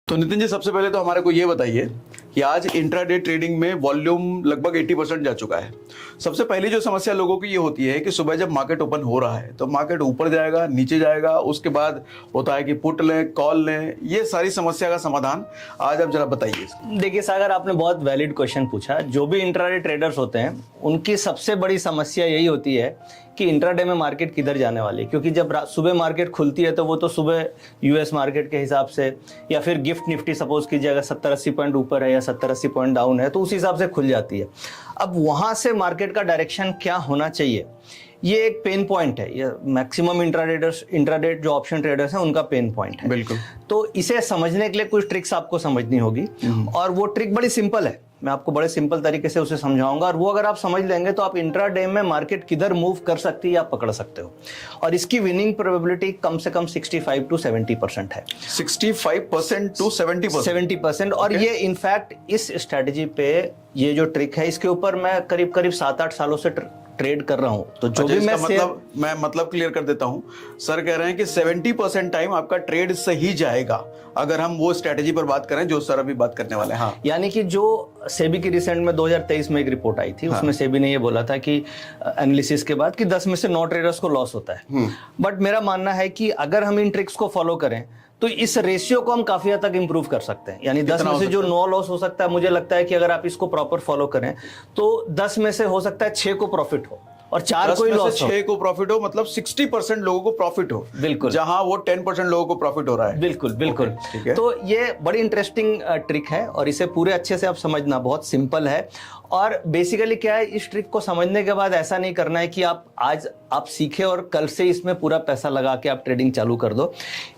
तो नितिन जी, सबसे पहले तो हमारे को ये बताइए कि आज इंट्राडे ट्रेडिंग में वॉल्यूम लगभग 80% जा चुका है। सबसे पहली जो समस्या लोगों की ये होती है कि सुबह जब मार्केट ओपन हो रहा है तो मार्केट ऊपर जाएगा, नीचे जाएगा, उसके बाद होता है कि पुट लें, कॉल लें। ये सारी समस्या का समाधान आज आप जरा बताइए। देखिए सागर, आपने बहुत वैलिड क्वेश्चन पूछा। जो भी इंट्राडे ट्रेडर्स होते हैं उनकी सबसे बड़ी समस्या यही होती है कि इंट्राडे में मार्केट किधर जाने वाली है। क्योंकि जब सुबह मार्केट खुलती है तो वो तो सुबह यूएस मार्केट के हिसाब से या फिर गिफ्ट निफ्टी सपोज कीजिए अगर 70-80 पॉइंट ऊपर है या 70-80 पॉइंट डाउन है तो उस हिसाब से खुल जाती है। अब वहां से मार्केट का डायरेक्शन क्या होना चाहिए, ये एक पेन पॉइंट है। ये मैक्सिमम इंट्राडे जो ऑप्शन ट्रेडर्स हैं उनका पेन पॉइंट है। बिल्कुल। तो इसे समझने के लिए कुछ ट्रिक्स आपको समझनी होगी और वो ट्रिक बड़ी सिंपल है। मैं आपको बड़े सिंपल तरीके से उसे समझाऊंगा और वो अगर आप समझ लेंगे तो आप इंट्राडे में मार्केट किधर मूव कर सकती है आप पकड़ सकते हो। और इसकी विनिंग प्रोबेबिलिटी कम से कम 65 to 70% है। 65% to 70%। 70%। और ये इनफैक्ट इस स्ट्रेटजी पे ये जो ट्रिक है इसके ऊपर मैं करीब 7-8 सालों से ट्रेड कर रहा हूं। तो जो भी मैं मतलब क्लियर कर देता हूं। सर कह रहे हैं कि 70% टाइम आपका ट्रेड सही जाएगा अगर हम वो स्ट्रेटजी पर बात करें जो सर अभी बात करने वाले हैं। हाँ। यानी कि जो सेबी की रिसेंट में 2023 में एक रिपोर्ट आई थी। हाँ। उसमें सेबी ने ये बोला था कि एनालिसिस के बाद कि 10 में से 9 ट्रेडर्स को लॉस होता है। बट मेरा मानना है कि अगर हम इन ट्रिक्स को फॉलो करें तो इस रेशियो को हम काफी हद तक इंप्रूव कर सकते हैं। यानी 10 में से जो 9 लॉस हो सकता है, मुझे लगता है कि अगर आप इसको प्रॉपर फॉलो करें तो 10 में से हो सकता है 6 को प्रॉफिट हो और 4 को ही लॉस हो। 6 को प्रॉफिट हो मतलब 60% लोगों को प्रॉफिट हो। बिल्कुल। जहां वो 10% लोगों को प्रॉफिट हो रहा है। बिल्कुल बिल्कुल। ठीक है। तो ये बड़ी इंटरेस्टिंग ट्रिक है और इसे पूरे अच्छे से आप समझना बहुत सिंपल है। और बेसिकली क्या है, इस ट्रिक को समझने के बाद ऐसा नहीं करना है कि आज आप सीखे और कल से इसमें पूरा पैसा लगा के आप ट्रेडिंग चालू कर दो।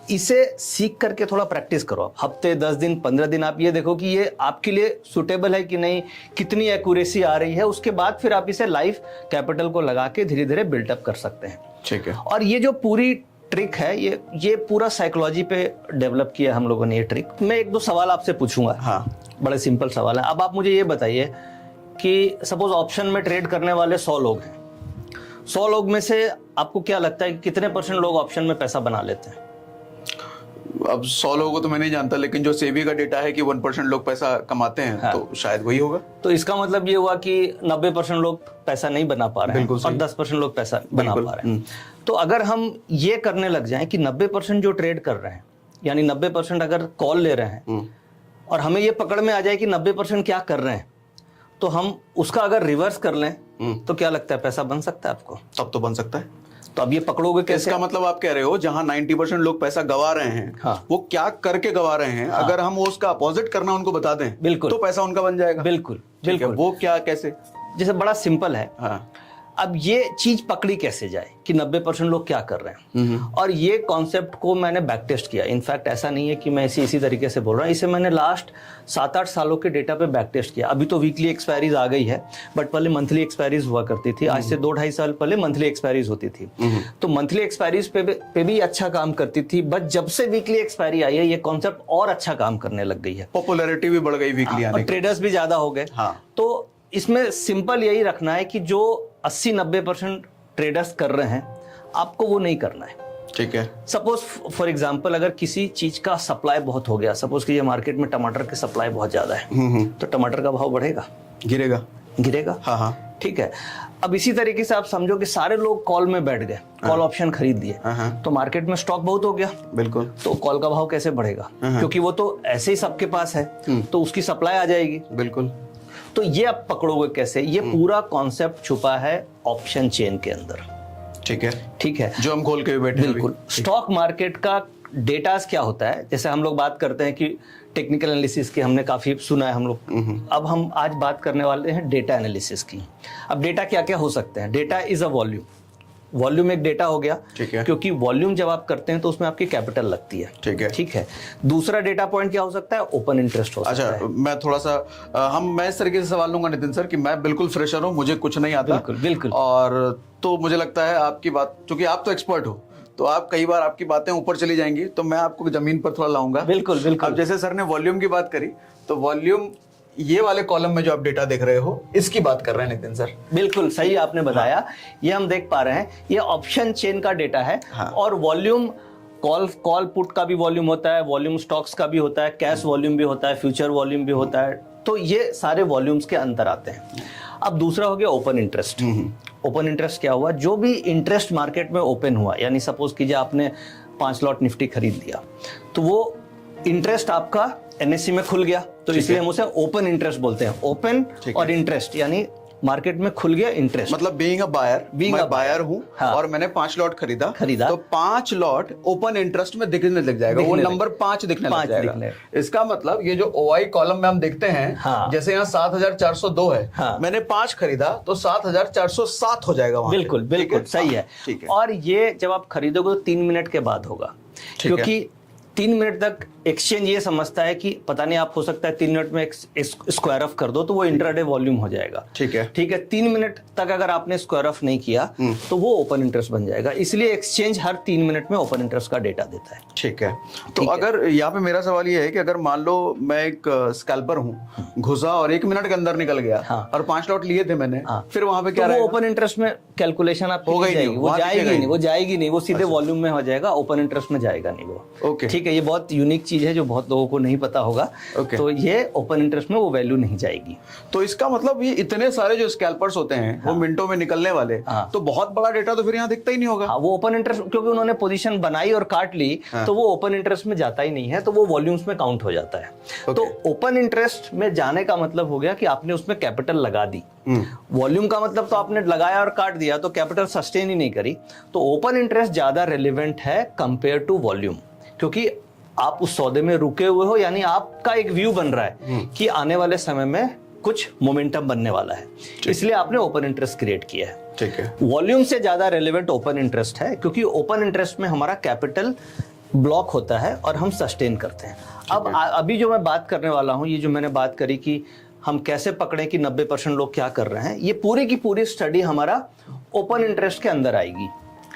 इसे सीख करके थोड़ा प्रैक्टिस करो आप। हफ्ते 10 दिन 15 दिन आप ये देखो कि ये आपके लिए सुटेबल है कि नहीं, कितनी एक्यूरेसी आ रही है। उसके बाद फिर आप इसे लाइव कैपिटल को लगा के धीरे धीरे बिल्टअप कर सकते हैं। ठीक है। और ये जो पूरी ट्रिक है ये पूरा साइकोलॉजी पे डेवलप किया हम लोगों ने ये ट्रिक। मैं 1-2 सवाल आपसे पूछूंगा। हाँ। बड़े सिंपल सवाल है। अब आप मुझे ये बताइए कि सपोज ऑप्शन में ट्रेड करने वाले 100 लोग हैं। 100 लोग में से आपको क्या लगता है कि कितने % लोग ऑप्शन में पैसा बना लेते हैं? अब 100 लोगों को तो मैं नहीं जानता, लेकिन जो सेबी का डेटा है कि 1% लोग पैसा कमाते हैं। हाँ। तो शायद वही होगा। तो इसका मतलब ये हुआ कि 90% लोग पैसा नहीं बना पा रहे हैं और 10% लोग पैसा बना पा रहे हैं। तो अगर हम ये करने लग जाएं कि 90% जो ट्रेड कर रहे हैं, यानी 90% अगर कॉल ले रहे हैं और हमें ये पकड़ में आ जाए कि 90% क्या कर रहे हैं, तो हम उसका अगर रिवर्स कर लें तो क्या लगता है पैसा बन सकता है आपको? तब तो बन सकता है। तो अब ये पकड़ोगे कैसे? इसका मतलब आप कह रहे हो जहां 90% लोग पैसा गवा रहे हैं। हाँ। वो क्या करके गवा रहे हैं। हाँ। अगर हम वो उसका अपोजिट करना उनको बता दें बिल्कुल, तो पैसा उनका बन जाएगा। बिल्कुल बिल्कुल। वो क्या, कैसे? जैसे बड़ा सिंपल है। हाँ। अब ये चीज पकड़ी कैसे जाए कि 90% लोग क्या कर रहे हैं। और ये कॉन्सेप्ट को मैंने बैक टेस्ट किया। इनफैक्ट ऐसा नहीं है कि मैं इसी तरीके से बोल रहा हूँ, इसे मैंने लास्ट 7-8 सालों के डेटा पे बैक टेस्ट किया। अभी तो वीकली एक्सपायरीज आ गई है, बट पहले मंथली एक्सपायरीज हुआ करती थी। आज से 2-2.5 साल पहले मंथली एक्सपायरीज होती थी। तो मंथली एक्सपायरीज पे भी अच्छा काम करती थी। बट जब से वीकली एक्सपायरी आई है ये कॉन्सेप्ट और अच्छा काम करने लग गई है। पॉपुलैरिटी भी बढ़ गई वीकली आने की। ट्रेडर्स भी ज्यादा हो गए। तो इसमें सिंपल यही रखना है कि जो 80-90% ट्रेडर्स कर रहे हैं आपको वो नहीं करना है। ठीक है। सपोज फॉर एग्जांपल अगर किसी चीज का सप्लाई बहुत हो गया, सपोज कि ये मार्केट में टमाटर की सप्लाई बहुत ज्यादा है, तो टमाटर का भाव बढ़ेगा, गिरेगा। हाँ। ठीक है। अब इसी तरीके से आप समझो कि सारे लोग कॉल में बैठ गए, कॉल ऑप्शन खरीद लिए, तो मार्केट में स्टॉक बहुत हो गया। बिल्कुल। तो कॉल का भाव कैसे बढ़ेगा? क्योंकि वो तो ऐसे ही सबके पास है, तो उसकी सप्लाई आ जाएगी। बिल्कुल। तो ये आप पकड़ोगे कैसे? ये पूरा कॉन्सेप्ट छुपा है ऑप्शन चेन के अंदर। ठीक है, जो हम खोल के बैठे। बिल्कुल। स्टॉक मार्केट का डेटास क्या होता है, जैसे हम लोग बात करते हैं कि टेक्निकल एनालिसिस की हमने काफी सुना है हम लोग। अब हम आज बात करने वाले हैं डेटा एनालिसिस की। अब डेटा क्या क्या हो सकते हैं? डेटा इज अ वॉल्यूम एक डेटा हो गया। क्योंकि वॉल्यूम जब आप करते हैं तो उसमें आपकी कैपिटल लगती है। ठीक है। दूसरा डेटा पॉइंट क्या हो सकता है? ओपन इंटरेस्ट हो सकता है। अच्छा, मैं थोड़ा सा मैं इस तरीके से सवाल लूंगा नितिन सर कि मैं बिल्कुल फ्रेशर हूँ, मुझे कुछ नहीं आता। बिल्कुल। और तो मुझे लगता है आपकी बात, क्योंकि आप तो एक्सपर्ट हो, तो आप कई बार आपकी बातें ऊपर चली जाएंगी, तो मैं आपको जमीन पर थोड़ा लाऊंगा। बिल्कुल। अब जैसे सर ने वॉल्यूम की बात करी, तो वॉल्यूम ये वाले कॉलम में जो आप डेटा देख रहे हो इसकी बात कर रहे हैं नितिन सर। बिल्कुल सही आपने बताया। ये हम देख पा रहे हैं, ये ऑप्शन चेन का डेटा है। और वॉल्यूम कॉल पुट का भी वॉल्यूम होता है, वॉल्यूम स्टॉक्स का भी होता है, कैश वॉल्यूम भी होता है, फ्यूचर वॉल्यूम भी होता है। तो ये सारे वॉल्यूम्स के अंतर आते हैं। अब दूसरा हो गया ओपन इंटरेस्ट। ओपन इंटरेस्ट क्या हुआ? जो भी इंटरेस्ट मार्केट में ओपन हुआ, यानी सपोज कीजिए आपने 5 लॉट निफ्टी खरीद लिया, तो वो इंटरेस्ट आपका एनएससी में खुल गया, तो इसलिए हम उसे ओपन इंटरेस्ट बोलते हैं। ओपन और इंटरेस्ट यानी मार्केट में खुल गया इंटरेस्ट। मतलब बीइंग अ बायर, मैं बायर हूँ और मैंने 5 लॉट खरीदा तो 5 लॉट ओपन इंटरेस्ट में दिखने लग जाएगा, वो नंबर 5 दिखने लग जाएगा। इसका मतलब ये जो ओआई कॉलम में हम देखते हैं, जैसे यहाँ 7402 है, मैंने 5 खरीदा तो 7407 हो जाएगा वहां। बिल्कुल बिल्कुल सही है। और ये जब आप खरीदोगे तो 3 मिनट के बाद होगा, क्योंकि 3 मिनट तक एक्सचेंज ये समझता है कि पता नहीं, आप हो सकता है 3 मिनट में स्क्वायर ऑफ कर दो तो वो इंट्राडे वॉल्यूम हो जाएगा। ठीक है 3 मिनट तक अगर आपने स्क्वायर ऑफ नहीं किया तो वो ओपन इंटरेस्ट बन जाएगा। इसलिए एक्सचेंज हर 3 मिनट में ओपन इंटरेस्ट का डेटा देता है। ठीक है, तो अगर यहाँ पे मेरा सवाल ये है कि अगर मान लो मैं एक स्कैल्पर हूँ, घुसा और 1 मिनट के अंदर निकल गया और 5 लॉट लिए थे मैंने, फिर वहां पे क्या रहेगा? ओपन इंटरेस्ट में कैलकुलेशन आप वो जाएगी नहीं, वो सीधे वॉल्यूम में हो जाएगा, ओपन इंटरेस्ट में जाएगा नहीं वो। ठीक है, ये बहुत यूनिक चीज है जो बहुत लोगों को नहीं पता होगा। तो ये ओपन इंटरेस्ट में वो वैल्यू नहीं जाएगी। तो इसका मतलब ये इतने सारे जो स्कैल्पर्स होते हैं वो मिनटों में निकलने वाले, तो बहुत बड़ा डेटा तो फिर यहाँ दिखता ही नहीं होगा। वो ओपन इंटरेस्ट, क्योंकि उन्होंने पोजीशन बनाई और काट ली, तो वो ओपन इंटरेस्ट में जाता ही नहीं है, तो वो वॉल्यूम्स में काउंट हो जाता है। तो ओपन इंटरेस्ट में जाने का मतलब हो गया कि आपने उसमें कैपिटल लगा दी। वॉल्यूम का मतलब तो आपने लगाया और काट दिया, तो कैपिटल सस्टेन ही नहीं करी। तो ओपन इंटरेस्ट ज्यादा रेलिवेंट है कंपेयर टू वॉल्यूम, क्योंकि आप उस सौदे में रुके हुए हो, यानी आपका एक व्यू बन रहा है कि आने वाले समय में कुछ मोमेंटम बनने वाला है, इसलिए आपने ओपन इंटरेस्ट क्रिएट किया है। ठीक है, वॉल्यूम से ज्यादा रेलेवेंट ओपन इंटरेस्ट है, क्योंकि ओपन इंटरेस्ट में हमारा कैपिटल ब्लॉक होता है और हम सस्टेन करते हैं। अब अभी जो मैं बात करने वाला हूं, ये जो मैंने बात करी कि हम कैसे पकड़े कि 90% लोग क्या कर रहे हैं, ये पूरी की पूरी स्टडी हमारा ओपन इंटरेस्ट के अंदर आएगी।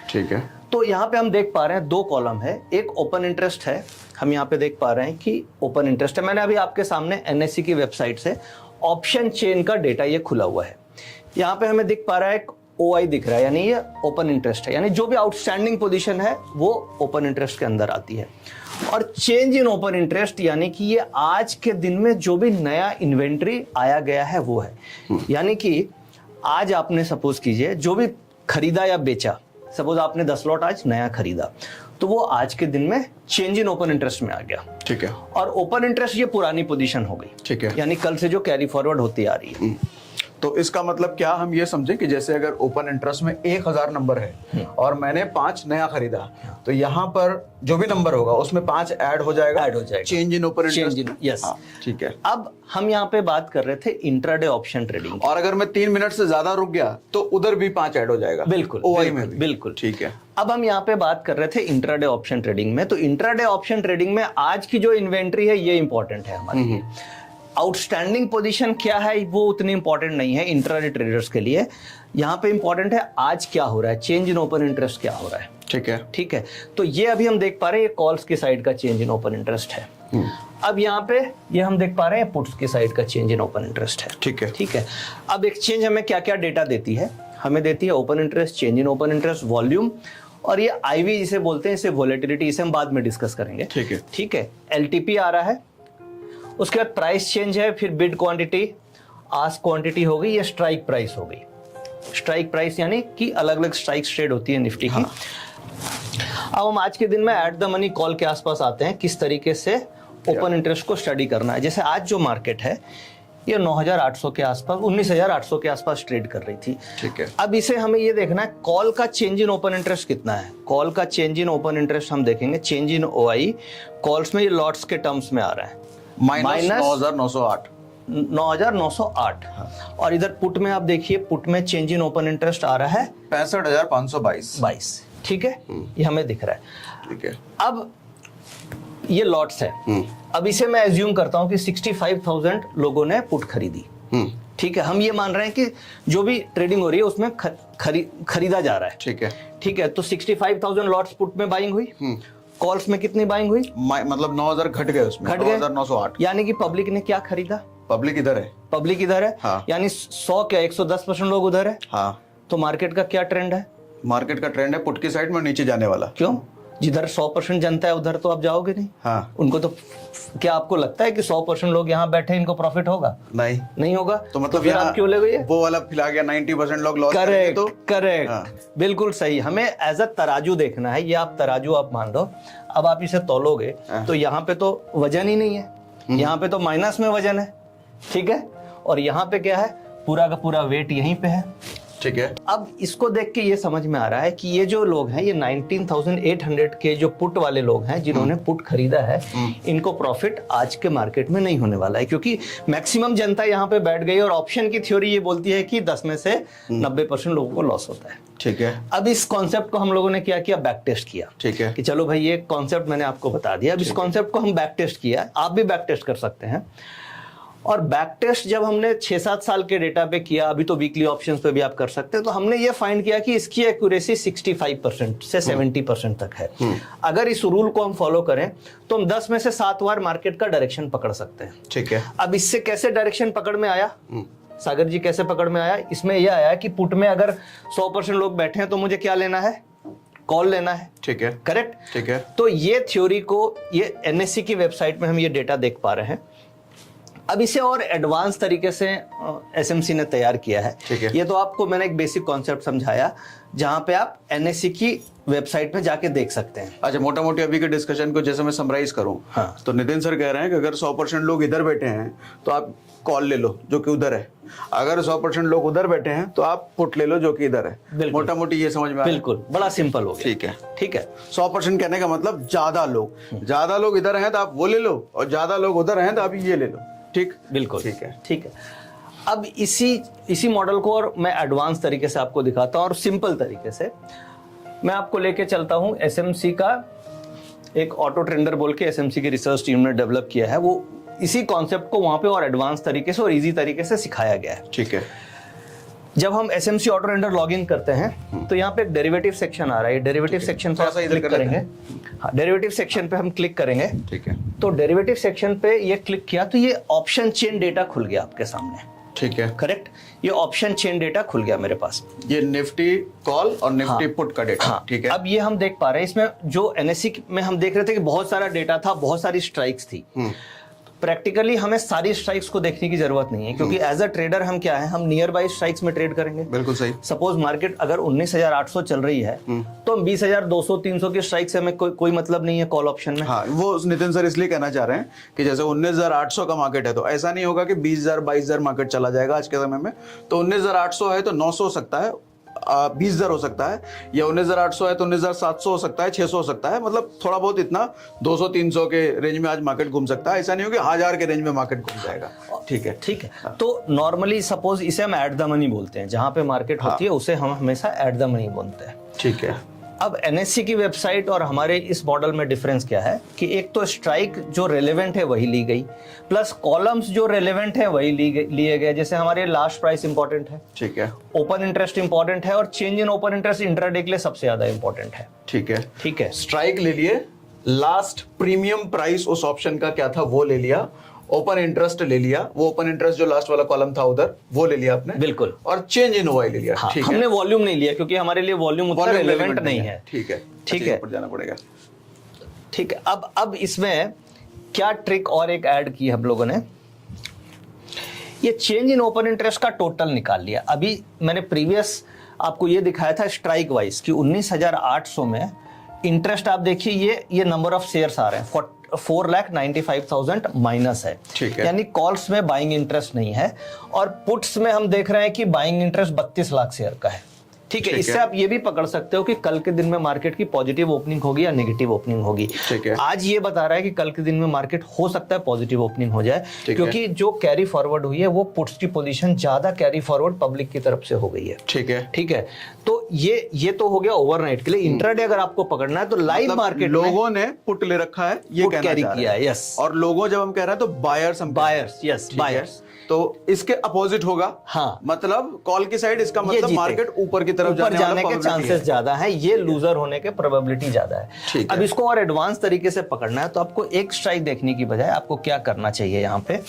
ठीक है, तो यहाँ पे हम देख पा रहे हैं 2 कॉलम है, एक ओपन इंटरेस्ट है, हम यहाँ पे देख पा रहे हैं कि ओपन इंटरेस्ट है। मैंने अभी आपके सामने एनएससी की वेबसाइट से ऑप्शन चेन का डेटा ये खुला हुआ है। यहाँ पे हमें दिख पा रहा है एक ओआई दिख रहा है, यानी ये ओपन इंटरेस्ट है, यानी जो भी आउटस्टैंडिंग पोजीशन है वो ओपन इंटरेस्ट के अंदर आती है। और चेंज इन ओपन इंटरेस्ट यानी कि ये आज के दिन में जो भी नया इन्वेंट्री आया गया है वो है। यानी कि आज आपने सपोज कीजिए जो भी खरीदा या बेचा, सपोज आपने 10 लॉट आज नया खरीदा, तो वो आज के दिन में चेंज इन ओपन इंटरेस्ट में आ गया। ठीक है, और ओपन इंटरेस्ट ये पुरानी पोजीशन हो गई। ठीक है, यानी कल से जो कैरी फॉरवर्ड होती आ रही है। तो इसका मतलब क्या हम ये समझे कि जैसे अगर ओपन इंटरेस्ट में 1000 नंबर है और मैंने 5 नया खरीदा, तो यहाँ पर जो भी नंबर होगा उसमें 5 ऐड हो जाएगा change in open interest. Yes, ठीक है। अब हम यहाँ पे बात कर रहे थे इंट्राडे ऑप्शन ट्रेडिंग, और अगर मैं 3 मिनट से ज्यादा रुक गया तो उधर भी 5 ऐड हो जाएगा। बिल्कुल, ओआई में भी। बिल्कुल ठीक है। अब हम यहाँ पे बात कर रहे थे इंट्राडे ऑप्शन ट्रेडिंग में। तो इंट्राडे ऑप्शन ट्रेडिंग में आज की जो इन्वेंट्री है ये इंपॉर्टेंट है हमारे लिए। आउटस्टैंडिंग पोजीशन क्या है वो उतनी इंपॉर्टेंट नहीं है इंट्राडे ट्रेडर्स के लिए। यहाँ पे इंपॉर्टेंट है आज क्या हो रहा है, चेंज इन ओपन इंटरेस्ट क्या हो रहा है। ठीक है, ठीक है। तो ये अभी हम देख पा रहे हैं, ये कॉल्स की साइड का चेंज इन ओपन इंटरेस्ट है। अब यहाँ पे ये हम देख पा रहे हैं पुट्स की साइड का चेंज इन ओपन इंटरेस्ट है। ठीक है, ठीक है। अब एक्सचेंज हमें क्या क्या डेटा देती है? हमें देती है open interest, change in open interest, volume, और ये आईवी जिसे बोलते हैं, इसे वोलेटिलिटी, इसे हम बाद में डिस्कस करेंगे। ठीक है, ठीक है। एलटीपी आ रहा है, उसके बाद प्राइस चेंज है, फिर बिड क्वांटिटी, आस्क क्वांटिटी हो गई, ये स्ट्राइक प्राइस हो गई। स्ट्राइक प्राइस यानी कि अलग अलग स्ट्राइक्स ट्रेड होती है निफ्टी की। अब हम आज के दिन में एट द मनी कॉल के आसपास आते हैं, किस तरीके से ओपन इंटरेस्ट को स्टडी करना है। जैसे आज जो मार्केट है ये 9800 के आसपास, 19800 के आसपास ट्रेड कर रही थी। ठीक है। अब इसे हमें ये देखना है कॉल का चेंज इन ओपन इंटरेस्ट कितना है। कॉल का चेंज इन ओपन इंटरेस्ट हम देखेंगे, चेंज इन ओआई कॉल्स में ये लॉट्स के टर्म्स में आ रहा है, माइनस 9908। 9908। और इधर पुट में आप देखिए, पुट में चेंज इन ओपन इंटरेस्ट आ रहा है 65,522। ठीक है, ये हमें दिख रहा है। ठीक है। अब ये लॉट्स है। अब इसे मैं एज्यूम करता हूं कि 65,000 लोगों ने पुट खरीदी। ठीक है, हम ये मान रहे हैं कि जो भी ट्रेडिंग हो रही है उसमें खरीदा जा रहा है। ठीक है, ठीक है। तो 65,000 लॉट्स पुट में बाइंग हुई, कॉल्स में कितनी बाइंग हुई? मतलब 9,000 घट गए उसमें, घट गए 9,908। यानी कि पब्लिक ने क्या खरीदा? पब्लिक इधर है, पब्लिक इधर है। हाँ। यानी 100 क्या 110% लोग उधर है। हाँ। तो मार्केट का क्या ट्रेंड है? मार्केट का ट्रेंड है पुट की साइड में नीचे जाने वाला। क्यों? जिधर 100% जनता है उधर तो आप जाओगे नहीं। हाँ। उनको तो क्या आपको लगता है कि 100% लोग यहाँ बैठे हैं, इनको प्रॉफिट होगा? नहीं होगा। तो मतलब फिर आप क्यों ले गए? वो वाला खिला गया 90% लोग लॉस करेंगे तो करेक्ट हाँ। बिल्कुल सही। हमें एज अ तराजू देखना है। ये आप तराजू आप मान लो, अब आप इसे तौलोगे तो यहाँ पे तो वजन ही नहीं है, यहाँ पे तो माइनस में वजन है, ठीक है, और यहाँ पे क्या है, पूरा का पूरा वेट यहीं पे है, ठीक है। अब इसको देख के ये समझ में आ रहा है कि ये जो लोग हैं, ये 19,800 के जो पुट वाले लोग हैं जिन्होंने पुट खरीदा है, इनको प्रॉफिट आज के मार्केट में नहीं होने वाला है, क्योंकि मैक्सिमम जनता यहाँ पे बैठ गई और ऑप्शन की थ्योरी ये बोलती है कि 10 में से 90% लोगों को लॉस होता है। ठीक है। अब इस कॉन्सेप्ट को हम लोगों ने क्या किया, बैक टेस्ट किया। ठीक है कि चलो भाई ये कॉन्सेप्ट मैंने आपको बता दिया, अब इस कॉन्सेप्ट को हम बैक टेस्ट किया, आप भी बैक टेस्ट कर सकते हैं। और बैक टेस्ट जब हमने 6-7 साल के डेटा पे किया, अभी तो वीकली ऑप्शंस पे भी आप कर सकते हैं, तो हमने ये फाइंड किया कि इसकी एक्यूरेसी 65% से 70% तक है। अगर इस रूल को हम फॉलो करें तो हम 10 में से 7 बार मार्केट का डायरेक्शन पकड़ सकते हैं। ठीक है। अब इससे कैसे डायरेक्शन पकड़ में आया, सागर जी कैसे पकड़ में आया? इसमें यह आया कि पुट में अगर 100% लोग बैठे हैं तो मुझे क्या लेना है, कॉल लेना है। ठीक है। करेक्ट। ठीक है। तो ये थ्योरी को, ये एनएससी की वेबसाइट में हम ये डेटा देख पा रहे हैं। अब इसे और एडवांस तरीके से एसएमसी ने तैयार किया है। ठीक है। ये तो आपको मैंने एक बेसिक कॉन्सेप्ट समझाया, जहां पे आप एनएससी की वेबसाइट में जाके देख सकते हैं। अच्छा, मोटा मोटी अभी के डिस्कशन को जैसे मैं समराइज करूं, हाँ। तो नितिन सर कह रहे हैं कि अगर 100% लोग इधर बैठे हैं तो आप कॉल ले लो जो कि उधर है, अगर 100% लोग उधर बैठे हैं तो आप पुट ले लो जो कि इधर है। मोटा मोटी ये समझ में आया? बिल्कुल, बड़ा सिंपल हो गया। ठीक है। ठीक है। 100% कहने का मतलब ज्यादा लोग इधर हैं तो आप वो ले लो, और ज्यादा लोग उधर हैं तो आप ये ले लो। ठीक, बिल्कुल ठीक है। ठीक है। अब इसी मॉडल को और मैं एडवांस तरीके से आपको दिखाता हूं, और सिंपल तरीके से मैं आपको लेके चलता हूं। एसएमसी का एक ऑटो ट्रेंडर बोल के एसएमसी की रिसर्च टीम ने डेवलप किया है, वो इसी कॉन्सेप्ट को वहां पे और एडवांस तरीके से और इजी तरीके से सिखाया गया है। ठीक है। जब हम SMC auto trender log in करते हैं तो यहाँ पे एक डेरिवेटिव सेक्शन आ रहा है। डेरिवेटिव सेक्शन पर क्लिक करेंगे। हाँ, डेरिवेटिव सेक्शन पे हम क्लिक करेंगे। ठीक है। तो डेरिवेटिव सेक्शन पे ये क्लिक किया तो ये ऑप्शन चेन डेटा खुल गया आपके सामने। ठीक है। करेक्ट। ये ऑप्शन चेन डेटा खुल गया मेरे पास, ये निफ्टी कॉल और निफ्टी पुट का डेटा। हाँ, ठीक है। अब ये हम देख पा रहे हैं, इसमें जो एनएससी में हम देख रहे थे कि बहुत सारा डेटा था, बहुत सारी स्ट्राइक्स थी। प्रैक्टिकली हमें सारी स्ट्राइक्स को देखने की जरूरत नहीं है, क्योंकि एज अ ट्रेडर हम क्या है, हम नियर बाय स्ट्राइक्स में ट्रेड करेंगे। बिल्कुल सही। सपोज मार्केट अगर 19,800 चल रही है तो हम 20,200-300 की स्ट्राइक से हमें कोई मतलब नहीं है कॉल ऑप्शन में। हाँ, वो नितिन सर इसलिए कहना चाह रहे हैं कि जैसे 19,800 का मार्केट है तो ऐसा नहीं होगा कि 20,000 22,000 मार्केट चला जाएगा आज के समय में। तो 19,800 है तो 900 हो सकता है, 20,000 हो सकता है, या 19,800 है तो 19,700 हो सकता है, 600 हो सकता है, मतलब थोड़ा बहुत इतना 200-300 के रेंज में आज मार्केट घूम सकता है। ऐसा नहीं हो कि 1,000 के रेंज में मार्केट घूम जाएगा। ठीक है। ठीक है। तो नॉर्मली सपोज इसे हम एट द मनी बोलते हैं, जहां पे मार्केट होती है उसे हम हमेशा एट द मनी बोलते हैं। ठीक है। अब एनएससी की वेबसाइट और हमारे इस मॉडल में डिफरेंस क्या है कि एक तो स्ट्राइक जो रेलेवेंट है वही ली गई, प्लस कॉलम्स जो रेलेवेंट है वही लिए गए। जैसे हमारे लास्ट प्राइस इंपॉर्टेंट है, ठीक है, ओपन इंटरेस्ट इंपॉर्टेंट है, और change in open interest intraday के लिए सबसे ज्यादा इंपॉर्टेंट है। ठीक है। ठीक है। स्ट्राइक ले लिए, लास्ट प्रीमियम प्राइस उस ऑप्शन का क्या था वो ले लिया, ओपन इंटरेस्ट ले लिया, वो ओपन इंटरेस्ट जो लास्ट वाला कॉलम था उधर वो ले लिया आपने। बिल्कुल। और चेंज इन ओआई ले लिया। हाँ, ठीक है। हमने वॉल्यूम नहीं लिया क्योंकि हमारे लिए वॉल्यूम उतना रेलेवेंट नहीं है। ठीक है। ठीक अच्छा, है, ऊपर जाना पड़ेगा। ठीक है। अब इसमें क्या ट्रिक और एक ऐड की हम लोगों ने, ये चेंज इन ओपन इंटरेस्ट का टोटल निकाल लिया। अभी मैंने प्रीवियस आपको ये दिखाया था स्ट्राइक वाइज कि 19,800 में इंटरेस्ट आप देखिए, ये नंबर ऑफ शेयर्स आ रहे हैं 4,95,000 माइनस है। ठीक है। यानी कॉल्स में बाइंग इंटरेस्ट नहीं है, और पुट्स में हम देख रहे हैं कि बाइंग इंटरेस्ट 32 लाख शेयर का है। ठीक है। इससे आप ये भी पकड़ सकते हो कि कल के दिन में मार्केट की पॉजिटिव ओपनिंग होगी या नेगेटिव ओपनिंग होगी। ठीक है। आज ये बता रहा है कि कल के दिन में मार्केट हो सकता है पॉजिटिव ओपनिंग हो जाए, क्योंकि जो कैरी फॉरवर्ड हुई है वो पुट्स की पोजीशन ज्यादा कैरी फॉरवर्ड पब्लिक की तरफ से हो गई है। ठीक है। ठीक है। तो ये तो हो गया ओवरनाइट के लिए। इंट्राडे अगर आपको पकड़ना है तो लाइव मतलब मार्केट लोगों ने पुट ले रखा है, ये कहना कैरी चाह रहे किया हैं। है। यस। और लोगों जब हम कह रहे हैं तो बायर्स, यस, बायर्स। तो इसके अपोजिट होगा। हाँ, मतलब कॉल की साइड, इसका मतलब मार्केट ऊपर की तरफ जाने के चांसेस ज्यादा है, ये लूजर होने के प्रोबेबिलिटी ज्यादा है। ठीक है। अब इसको और एडवांस तरीके से पकड़ना है तो आपको एक स्ट्राइक देखने की बजाय आपको क्या करना चाहिए, यहाँ पे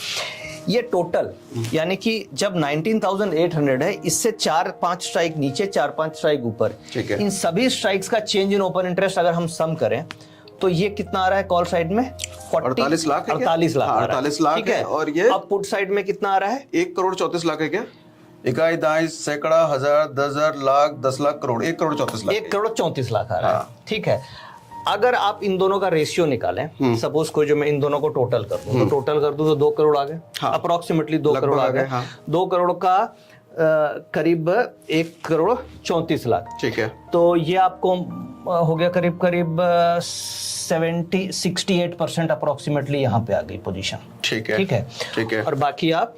ये टोटल यानी कि जब 19,800 है, इससे 4-5 स्ट्राइक नीचे, 4-5 स्ट्राइक ऊपर, ठीक है। इन सभी स्ट्राइक्स का चेंज इन ओपन इंटरेस्ट अगर हम सम करें तो ये कितना आ रहा है कॉल साइड में? 48 लाख है क्या? 48 लाख हाँ, आ रहा है। 48 लाख ठीक है। और ये अब पुट साइड में कितना आ रहा है? 1,34,00,000 है क्या? इकाई, दाई, सैकड़ा, हजार, 10,000, लाख, 10 लाख, करोड़, 1,34,00,000। 1,34,00,000 आ रहा है। हाँ। ठीक है, अगर आप इन दोनों का रेशियो निकालें, सपोज कोई जो मैं इन दोनों को टोटल कर दूं, तो टोटल कर दूं तो 2 करोड़ आ गए, हाँ। अप्रोक्सीमेटली 2 करोड़ आ गए। हाँ। 2 करोड़ का करीब 1,34,00,000। ठीक है। तो ये आपको हो गया करीब करीब 68% अप्रोक्सीमेटली यहाँ पे आ गई पोजीशन। ठीक है। ठीक है, ठीक है। और बाकी आप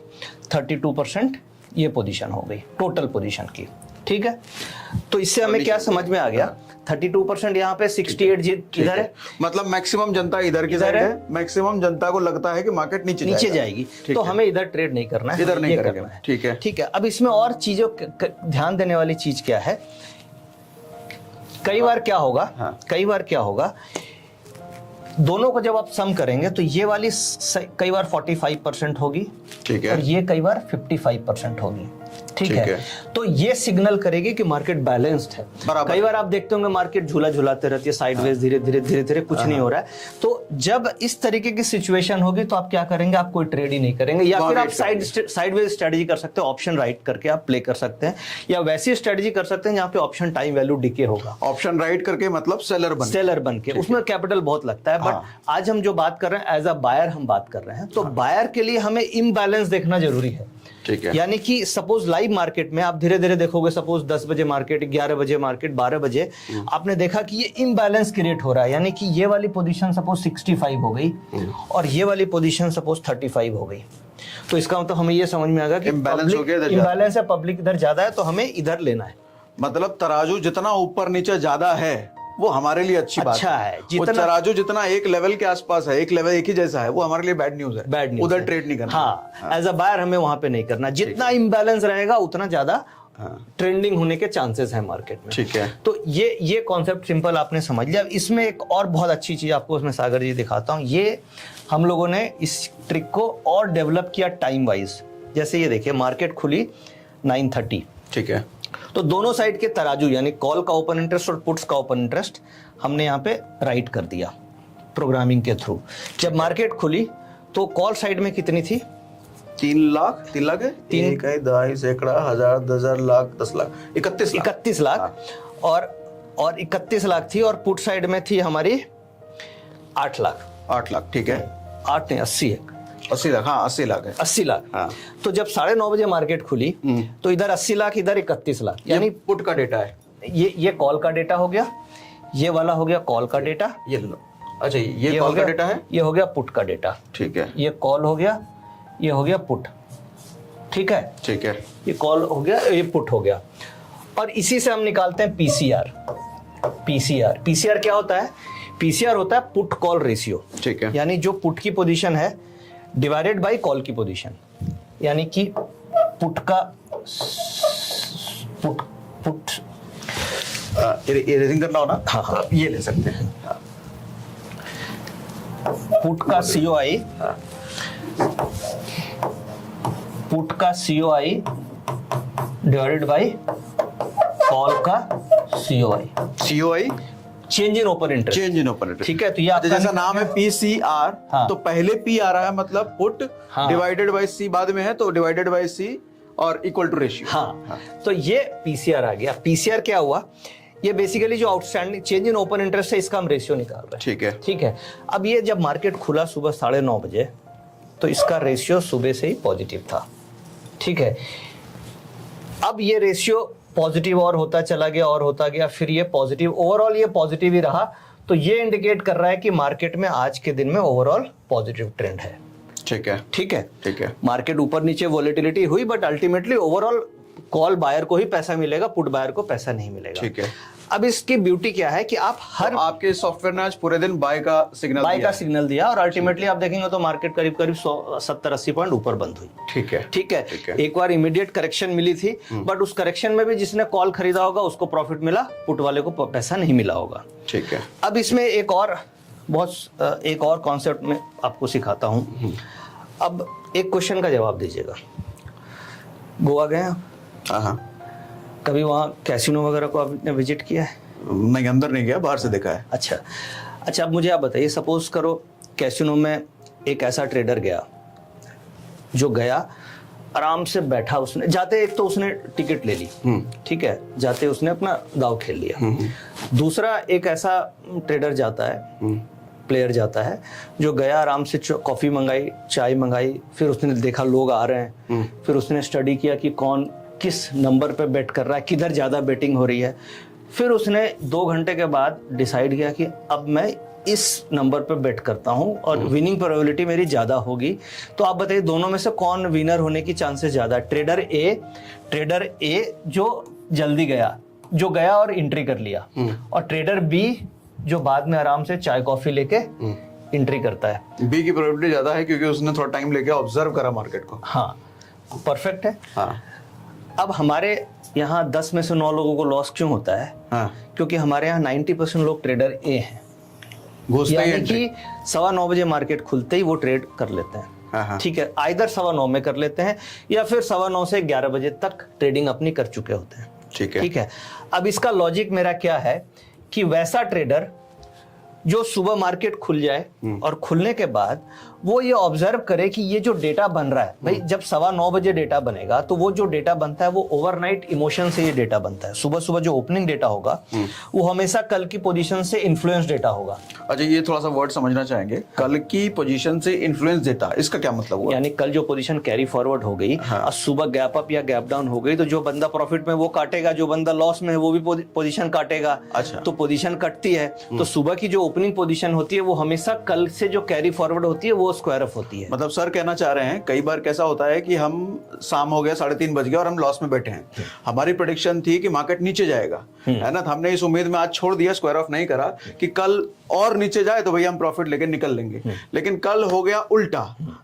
32% ये पोजीशन हो गई टोटल पोजीशन की। ठीक है, तो इससे हमें क्या समझ में आ गया? 32% यहाँ पे, 68 इधर है, मतलब मैक्सिमम जनता इधर की साइड है, मैक्सिमम जनता को लगता है कि मार्केट नीचे जाएगी, तो हमें इधर ट्रेड नहीं करना है, इधर नहीं ये करेंगे। करना है। ठीक है। ठीक है, अब इसमें और चीजों ध्यान देने वाली चीज क्या है, कई बार क्या होगा, हाँ। कई बार क्या होगा, दोनों को जब आप सम करेंगे तो ये वाली कई बार 45% होगी, ठीक है। और ये कई बार 55% होगी। ठीक ठीक है, है। तो ये सिग्नल करेगी कि मार्केट बैलेंस्ड है। बराबर। कई बार आप देखते होंगे मार्केट झूला झुलाते रहती है साइडवेज, धीरे धीरे कुछ नहीं हो रहा है। तो जब इस तरीके की सिचुएशन होगी तो आप क्या करेंगे? आप कोई ट्रेड ही नहीं करेंगे, या फिर आप साइडवेज स्ट्रेटजी कर सकते हैं, ऑप्शन राइट करके आप प्ले कर सकते हैं, या वैसी स्ट्रेटजी कर सकते हैं जहां पे ऑप्शन टाइम वैल्यू डिके होगा। ऑप्शन राइट करके मतलब सेलर बन के उसमें कैपिटल बहुत लगता है। बट आज हम जो बात कर रहे हैं एज अ बायर हम बात कर रहे हैं, तो बायर के लिए हमें इम्बैलेंस देखना जरूरी है। ठीक है। यानी कि सपोज लाइव मार्केट में आप धीरे धीरे देखोगे, सपोज 10 बजे मार्केट, 11 बजे मार्केट, 12 बजे आपने देखा कि ये इम्बैलेंस क्रिएट हो रहा है, यानी कि ये वाली पोजीशन सपोज 65 हो गई और ये वाली पोजीशन सपोज 35 हो गई, तो इसका मतलब हमें ये समझ में आ गया कि इम्बैलेंस हो गया, इम्बैलेंस है, पब्लिक इधर ज्यादा है, तो हमें इधर लेना है। मतलब तराजू जितना ऊपर नीचे ज्यादा है वो हमारे लिए अच्छी बात अच्छा है। वो तराजू जितना एक लेवल के आसपास है, एक लेवल एक ही जैसा है, वो हमारे लिए बैड न्यूज है। बैड न्यूज उधर ट्रेड नहीं करना। हाँ, एज अ बायर हमें वहां पे नहीं करना। जितना इम्बैलेंस रहेगा उतना ज्यादा ट्रेंडिंग होने के चांसेस हैं मार्केट में। ठीक है। तो ये कॉन्सेप्ट सिंपल आपने समझ लिया। इसमें एक और बहुत अच्छी चीज आपको उसमें सागर जी दिखाता हूँ। ये हम लोगों ने इस ट्रिक को और डेवलप किया टाइम वाइज। जैसे ये देखिए, मार्केट खुली 9:30, ठीक है, तो दोनों साइड के तराजू यानी कॉल का ओपन इंटरेस्ट और पुट्स का ओपन इंटरेस्ट हमने यहाँ पे राइट कर दिया प्रोग्रामिंग के थ्रू। जब मार्केट खुली तो कॉल साइड में कितनी थी? 3 लाख है, 1, 2, सैकड़ा, हजार, 10,000, लाख, 10 लाख, 31 लाख। और 31 लाख थी, और पुट साइड में थी हमारी 8 लाख। ठीक है। 8 नहीं, 80 है, 80 लाख। हाँ, 80 लाख है। 80 लाख। हाँ। तो जब 9:30 बजे मार्केट खुली तो इधर 80 लाख, इधर 31 लाख, यानी पुट का डेटा है। ये कॉल का डेटा हो गया, ये वाला हो गया कॉल का डेटा, ये लो। अच्छा, ये कॉल का डेटा है, ये हो गया पुट का डेटा। ठीक है। ये कॉल हो गया, ये हो गया पुट। ठीक है, ठीक है। ये कॉल हो गया, ये पुट हो गया, और इसी से हम निकालते हैं पीसीआर। पीसीआर क्या होता है? पीसीआर होता है पुट कॉल रेशियो। ठीक है। यानी जो पुट की पोजीशन है डिवाइडेड बाय कॉल की पोजीशन, यानी कि पुट का पुट इरेजिंग करना हो ना, हाँ, आप ये ले सकते हैं। पुट का COI, पुट का COI डिवाइडेड बाय कॉल का COI change in open interest. Change in open interest, ठीक है। तो ये आपका जैसा नाम है PCR, हाँ। तो पहले P आ रहा है, मतलब पुट डिवाइडेड बाय C बाद में है, तो डिवाइडेड बाय C और इक्वल टू रेशियो। हाँ, तो ये पीसीआर आ गया। पीसीआर क्या हुआ? ये बेसिकली जो outstanding change in open interest है, इसका हम रेशियो निकाल रहे हैं। ठीक है। ठीक है। अब ये जब मार्केट खुला सुबह 9:30 बजे, तो इसका रेशियो सुबह से ही पॉजिटिव था। ठीक है। अब ये रेशियो पॉजिटिव और होता चला गया और होता गया, फिर ये पॉजिटिव, ओवरऑल ये पॉजिटिव ही रहा। तो ये इंडिकेट कर रहा है कि मार्केट में आज के दिन में ओवरऑल पॉजिटिव ट्रेंड है। ठीक है। ठीक है। ठीक है। मार्केट ऊपर नीचे वॉलेटिलिटी हुई, but ultimately overall call buyer को ही पैसा मिलेगा, पुट बायर को पैसा नहीं मिलेगा। ठीक है। अब इसकी ब्यूटी क्या है कि आप हर तो आपके सॉफ्टवेयर ने आज पूरे दिन बाय का सिग्नल दिया और अल्टीमेटली आप देखेंगे तो मार्केट करीब 70-80 पॉइंट ऊपर बंद हुई। ठीक है। ठीक है। एक बार इमीडिएट करेक्शन मिली थी, बट उस करेक्शन में भी जिसने कॉल खरीदा होगा उसको प्रॉफिट मिला, पुट वाले को पैसा नहीं मिला होगा। ठीक है। अब इसमें एक और कॉन्सेप्ट में आपको सिखाता हूं। अब एक क्वेश्चन का जवाब दीजिएगा, गोवा गए हैं? हाँ। कभी वहाँ कैसीनो वगैरह को आपने विजिट किया है? नहीं, अंदर नहीं गया, बाहर से देखा है। अच्छा, अब मुझे आप बताइए, सपोज करो कैसीनो में एक ऐसा ट्रेडर गया, जो गया आराम से बैठा, उसने जाते एक तो उसने टिकट ले ली, ठीक है, जाते उसने अपना दांव खेल लिया। दूसरा एक ऐसा ट्रेडर जाता है, प्लेयर जाता है, जो गया आराम से कॉफी मंगाई, चाय मंगाई, फिर उसने देखा लोग आ रहे हैं, फिर उसने स्टडी किया कि कौन किस नंबर पे बेट कर रहा है, किधर ज्यादा बेटिंग हो रही है, फिर उसने 2 घंटे के बाद डिसाइड किया कि अब मैं इस नंबर पे बेट करता हूं और विनिंग प्रोबेबिलिटी मेरी ज्यादा होगी। तो आप बताइए दोनों में से कौन विनर होने की चांसेस ज्यादा? ट्रेडर ए जो जल्दी गया, जो गया और एंट्री कर लिया, और ट्रेडर बी जो बाद में आराम से चाय कॉफी लेके एंट्री करता है। बी की प्रोबेबिलिटी ज्यादा है क्योंकि उसने थोड़ा टाइम लेके ऑब्जर्व करा मार्केट को। हाँ, परफेक्ट है। हाँ। अब हमारे यहाँ 10 में से 9 लोगों को लॉस क्यों होता है? हाँ। क्योंकि हमारे यहाँ 90% लोग ट्रेडर ए हैं, यानी कि 9:15 बजे मार्केट खुलते ही वो ट्रेड कर लेते हैं। ठीक है, आइदर 9:15 में कर लेते हैं या फिर 9:15 से 11 बजे तक ट्रेडिंग अपनी कर चुके होते हैं। ठीक है। अब इसका लॉजिक मेरा क्या है कि वैसा ट्रेडर जो सुबह मार्केट खुल जाए और खुलने के बाद वो ये ऑब्जर्व करे कि ये जो डेटा बन रहा है, भाई जब 9:15 बजे डेटा बनेगा तो वो जो डेटा बनता है वो ओवरनाइट इमोशन से ये डेटा बनता है। सुबह सुबह जो ओपनिंग डेटा होगा वो हमेशा कल की पोजीशन से इन्फ्लुएंस डेटा होगा। अच्छा, ये थोड़ा सा वर्ड समझना चाहेंगे, कल की पोजीशन से इन्फ्लुएंस डेटा, इसका क्या मतलब हुआ? यानी कल जो पोजीशन कैरी फॉरवर्ड हो गई और सुबह गैप अप या गैप डाउन हो गई, तो जो बंदा प्रॉफिट में वो काटेगा, जो बंदा लॉस में है वो भी पोजीशन काटेगा। अच्छा। तो पोजीशन कटती है तो सुबह की जो ओपनिंग पोजीशन होती है वो हमेशा कल से जो कैरी फॉरवर्ड होती है वो स्क्वायर ऑफ होती है। मतलब सर कहना चाह रहे हैं कई बार कैसा होता है कि हम शाम हो गया, 3:30 बज गया और हम लॉस में बैठे हैं, हमारी प्रेडिक्शन थी कि मार्केट नीचे जाएगा, है ना, तो हमने इस उम्मीद में आज छोड़ दिया, स्क्वायर ऑफ नहीं करा कि कल और नीचे जाए तो भैया हम प्रॉफिट लेके निकल लेंगे, लेकिन कल हो गया उल्टा,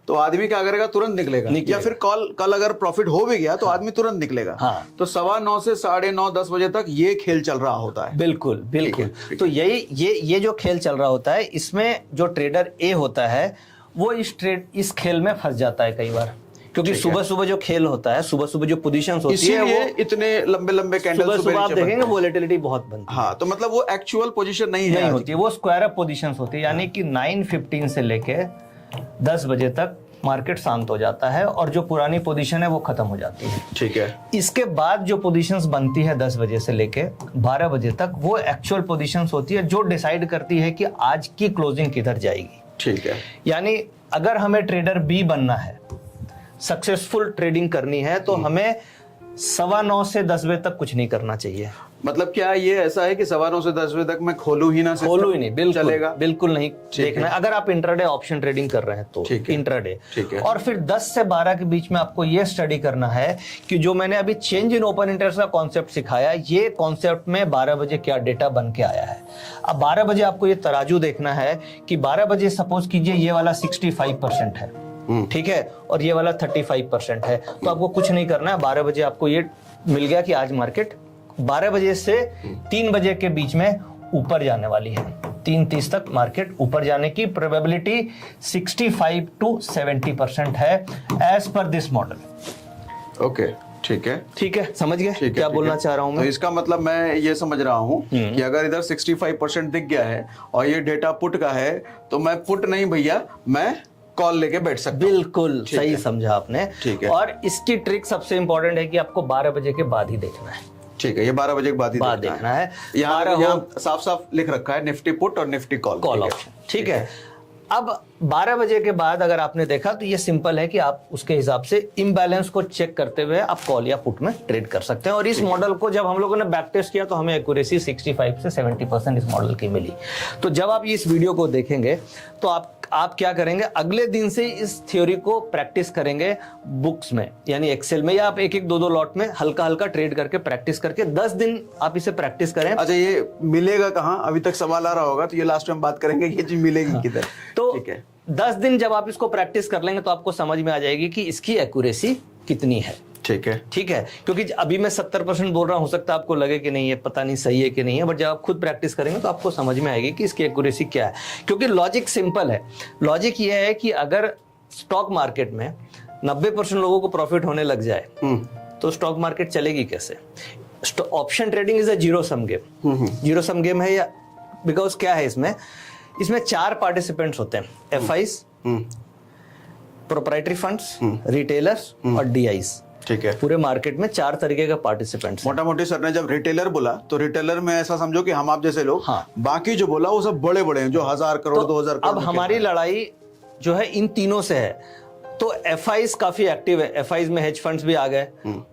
तो आदमी क्या करेगा? तुरंत निकलेगा। या फिर कल अगर प्रॉफिट हो भी गया तो आदमी तुरंत निकलेगा। तो 9:15 से 9:30 10 बजे तक ये खेल चल रहा होता है। बिल्कुल बिल्कुल। तो ये जो खेल चल रहा होता है, इसमें जो ट्रेडर ए होता है वो इस खेल में फंस जाता है कई बार, क्योंकि सुबह सुबह जो खेल होता है, सुबह सुबह जो पोजीशंस होती है वो इतने लंबे लंबे कैंडल सुबह आप देखेंगे वोलेटिलिटी बहुत बनती है। हाँ, तो मतलब वो एक्चुअल पोजीशन नहीं होती है, वो स्क्वायर अप पोजीशंस होती है, यानी कि 9:15 से लेके 10 बजे तक मार्केट शांत हो जाता है और जो पुरानी पोजीशन है वो खत्म हो जाती है। ठीक है। इसके बाद जो पोजीशंस बनती है 10 बजे से लेके 12 बजे तक, वो एक्चुअल पोजीशंस होती है जो डिसाइड करती है कि आज की क्लोजिंग किधर जाएगी। ठीक है। यानी अगर हमें ट्रेडर बी बनना है, सक्सेसफुल ट्रेडिंग करनी है, तो हमें 9:15 से 10 बजे तक कुछ नहीं करना चाहिए। मतलब क्या ये ऐसा है कि 9:15 से 10 बजे तक मैं खोलू ही ना? खोलू ही नहीं, बिल्कुल चलेगा, बिल्कुल नहीं देखना है। अगर आप इंट्राडे ऑप्शन ट्रेडिंग कर रहे हैं तो इंट्राडे, और फिर 10 से 12 के बीच में आपको ये स्टडी करना है कि जो मैंने अभी चेंज इन ओपन इंटरेस्ट का कॉन्सेप्ट सिखाया, ये कॉन्सेप्ट में 12 बजे क्या डेटा बन के आया है। अब 12 बजे आपको ये तराजू देखना है कि 12 बजे सपोज कीजिए ये वाला 65% है, ठीक है, और ये वाला 35% है, तो आपको कुछ नहीं करना है। 12 बजे आपको ये मिल गया कि आज मार्केट 12 बजे से 3 बजे के बीच में ऊपर जाने वाली है। 3:30 तक मार्केट ऊपर जाने की प्रोबेबिलिटी 65 to 70% है as per this model. Okay, ठीक है। ठीक है, समझ गए क्या बोलना चाह रहा हूं मैं? तो इसका मतलब मैं ये समझ रहा हूं कि अगर इधर 65% दिख गया है और ये डेटा पुट का है, तो मैं पुट नहीं भैया, मैं कॉल लेके बैठ सकता हूं। बिल्कुल सही समझा आपने। ठीक है। और इसकी ट्रिक सबसे इंपॉर्टेंट है कि आपको 12 बजे के बाद ही देखना है। ठीक है, ये 12 बजे के बाद ही देखना है। यहाँ साफ साफ लिख रखा है निफ्टी पुट और निफ्टी कॉल ऑप्शन। ठीक है। अब 12 बजे के बाद अगर आपने देखा तो ये सिंपल है कि आप उसके हिसाब से इम्बैलेंस को चेक करते हुए आप कॉल या पुट में ट्रेड कर सकते हैं। और इस मॉडल को जब हम लोगों ने बैक टेस्ट किया तो हमें एक्यूरेसी 65 से 70% इस मॉडल की मिली। तो जब आप इस वीडियो को देखेंगे तो आप क्या करेंगे, अगले दिन से इस थ्योरी को प्रैक्टिस करेंगे बुक्स में, यानी एक्सेल में, या आप एक एक 2-2 लॉट में हल्का हल्का ट्रेड करके प्रैक्टिस करके 10 दिन आप इसे प्रैक्टिस करें। अच्छा, ये मिलेगा कहाँ? अभी तक सवाल आ रहा होगा, तो ये लास्ट में बात करेंगे ये चीज मिलेगी किधर। तो ठीक है, 10 दिन जब आप इसको प्रैक्टिस कर लेंगे तो आपको समझ में आ जाएगी कि इसकी एक्यूरेसी कितनी है। ठीक है, ठीक है, क्योंकि अभी मैं 70% बोल रहा हूं, हो सकता है आपको लगे कि नहीं ये पता नहीं सही है कि नहीं है, बट जब आप खुद प्रैक्टिस करेंगे तो आपको समझ में आएगी कि इसकी एक्यूरेसी क्या है। क्योंकि लॉजिक सिंपल है। लॉजिक ये है कि अगर स्टॉक मार्केट में 90% लोगों को प्रॉफिट होने लग जाए तो स्टॉक मार्केट चलेगी कैसे? Option trading is a zero sum game. Zero sum game है या बिकॉज क्या है इसमें 4 पार्टिसिपेंट्स होते हैं, एफआईज, प्रोप्राइटरी फंड्स, रिटेलर्स और डीआईस। ठीक है। पूरे मार्केट में 4 तरीके का पार्टिसिपेंट्स। मोटा मोटी सर ने जब रिटेलर बोला तो रिटेलर में ऐसा समझो कि हम आप जैसे लोग, हाँ। बाकी जो बोला वो सब बड़े बड़े हैं जो 1000 करोड़ 2000 करोड़। अब हमारी लड़ाई जो है इन तीनों से है। तो एफआईज काफी एक्टिव है, एफआईज में हेज फंड्स भी आ गए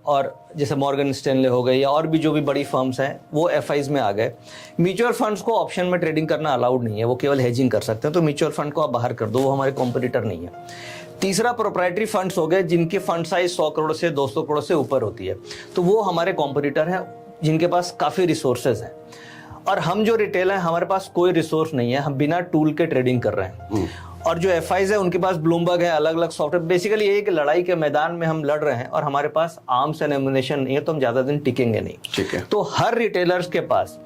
और जैसे मॉर्गन स्टैनले हो गए या और भी जो भी बड़ी फर्म्स हैं वो एफआईज में आ गए। म्यूचुअल फंड्स को ऑप्शन में ट्रेडिंग करना अलाउड नहीं है, वो केवल हेजिंग कर सकते हैं, तो म्यूचुअल फंड को आप बाहर कर दो, वो हमारे कॉम्पिटिटर नहीं है। तीसरा प्रोप्राइटरी फंड्स हो गए जिनकी फंड साइज 100 करोड़ से 200 करोड़ से ऊपर होती है, तो वो हमारे कॉम्पिटिटर हैं जिनके पास काफी रिसोर्सेज हैं। और हम जो रिटेल है हमारे पास कोई रिसोर्स नहीं है, हम बिना टूल के ट्रेडिंग कर रहे हैं। और जो एफआईज है उनके पास ब्लूमबर्ग है, अलग अलग सॉफ्टवेयर। बेसिकली ये एक लड़ाई के मैदान में हम लड़ रहे हैं और हमारे पास आर्म्स एंड एमुनेशन नहीं है, तो हम ज्यादा दिन टिकेंगे नहीं। ठीक है। तो हर रिटेलर्स के पास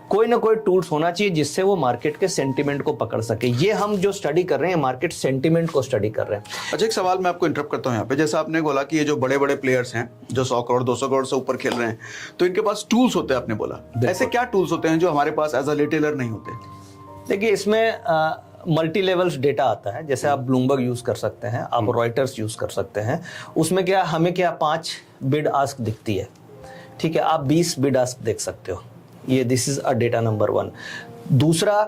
कोई ना कोई टूल्स होना चाहिए जिससे वो मार्केट के सेंटीमेंट को पकड़ सके। ये हम जो स्टडी कर रहे हैं मार्केट सेंटीमेंट को स्टडी कर रहे हैं। अच्छा, एक सवाल मैं आपको इंटरप्ट करता हूँ यहाँ पे। जैसे आपने बोला कि ये जो बड़े बड़े प्लेयर्स हैं जो 100 करोड़ 200 करोड़ से ऊपर खेल रहे हैं, तो इनके पास टूल्स होते हैं, आपने बोला। ऐसे क्या टूल्स होते हैं जो हमारे पास एज अ रिटेलर नहीं होते? देखिए, इसमें मल्टी लेवल्स डेटा आता है। जैसे आप ब्लूमबर्ग यूज कर सकते हैं, आप रॉयटर्स यूज कर सकते हैं। उसमें क्या हमें 5 बिड आस्क दिखती है, ठीक है, आप 20 बिड आस्क देख सकते हो। ये this is a data number 1। दूसरा,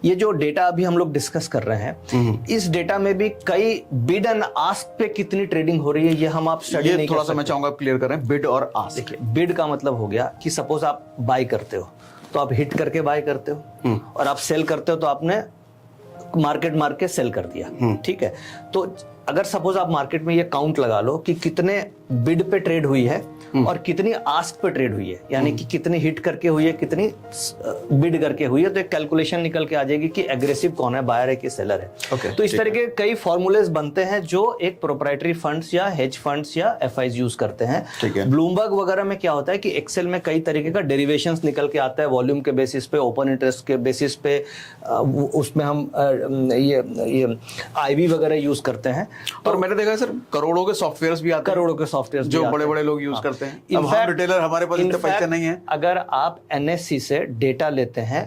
ये जो डेटा अभी हम लोग डिस्कस कर रहे हैं, इस डेटा में भी कई बिड एंड आस्क पे कितनी ट्रेडिंग हो रही है ये हम आप स्टडी नहीं कर सकते। थोड़ा सा मैं चाहूंगा क्लियर करें, बिड और आस्क। देखिए, बिड का मतलब हो गया कि सपोज आप बाय करते हो तो आप हिट करके बाय करते हो, और आप सेल करते हो तो आपने मार्केट मार के सेल कर दिया, ठीक है। तो अगर सपोज आप मार्केट में ये काउंट लगा लो कि कितने बिड पे ट्रेड हुई है और कितनी आस्क पे ट्रेड हुई है, यानी कि कितनी हिट करके हुई है, कितनी बिड करके हुई है, तो एक कैलकुलेशन निकल के आ जाएगी कि एग्रेसिव कौन है, बायर है कि सेलर है। Okay, तो इस तरह के कई फॉर्मूलेज बनते हैं जो एक प्रोप्राइटरी फंड्स या हेज फंड्स या एफआईज यूज करते हैं। ब्लूमबर्ग वगैरह में क्या होता है कि एक्सेल में कई तरीके का डेरिवेशंस निकल के आता है, वॉल्यूम के बेसिस पे, ओपन इंटरेस्ट के बेसिस पे, उसमें हम ये आईवी वगैरह यूज करते हैं। और मैंने देखा है सर, करोड़ों के सॉफ्टवेयर्स भी आते हैं, करोड़ों के सॉफ्टवेयर जो बड़े बड़े लोग यूज करते हैं। अब हम रिटेलर, हमारे पास इतने पैसे नहीं है। अगर आप एनएससी से डेटा लेते हैं,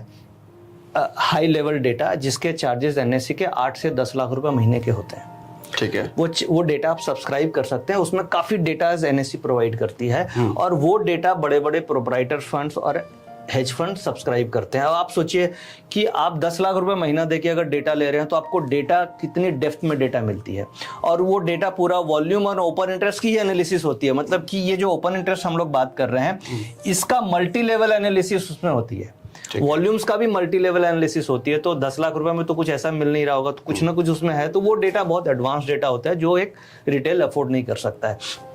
हाई लेवल डेटा, जिसके चार्जेस एनएससी के 8 से 10 लाख रुपए महीने के होते हैं, ठीक है, वो डेटा आप सब्सक्राइब कर सकते हैं। उसमें काफी डेटा एनएससी प्रोवाइड करती है, और वो डेटा बड़े बड़े प्रोप्राइटर फंड्स और हेज फंड सब्सक्राइब करते हैं। अब आप सोचिए कि आप 10 लाख रुपए महीना देके अगर डेटा ले रहे हैं तो आपको डेटा कितनी डेप्थ में डेटा मिलती है, और वो डेटा पूरा वॉल्यूम और ओपन इंटरेस्ट की ही एनालिसिस होती है। मतलब कि ये जो ओपन इंटरेस्ट हम लोग बात कर रहे हैं, इसका मल्टी लेवल एनालिसिस उसमें होती है, वॉल्यूम्स का भी मल्टी लेवल एनालिसिस होती है। तो 10 लाख रुपए में तो कुछ ऐसा मिल नहीं रहा होगा, तो कुछ ना कुछ उसमें है। तो वो डेटा बहुत एडवांस डेटा होता है जो एक रिटेल अफोर्ड नहीं कर सकता है।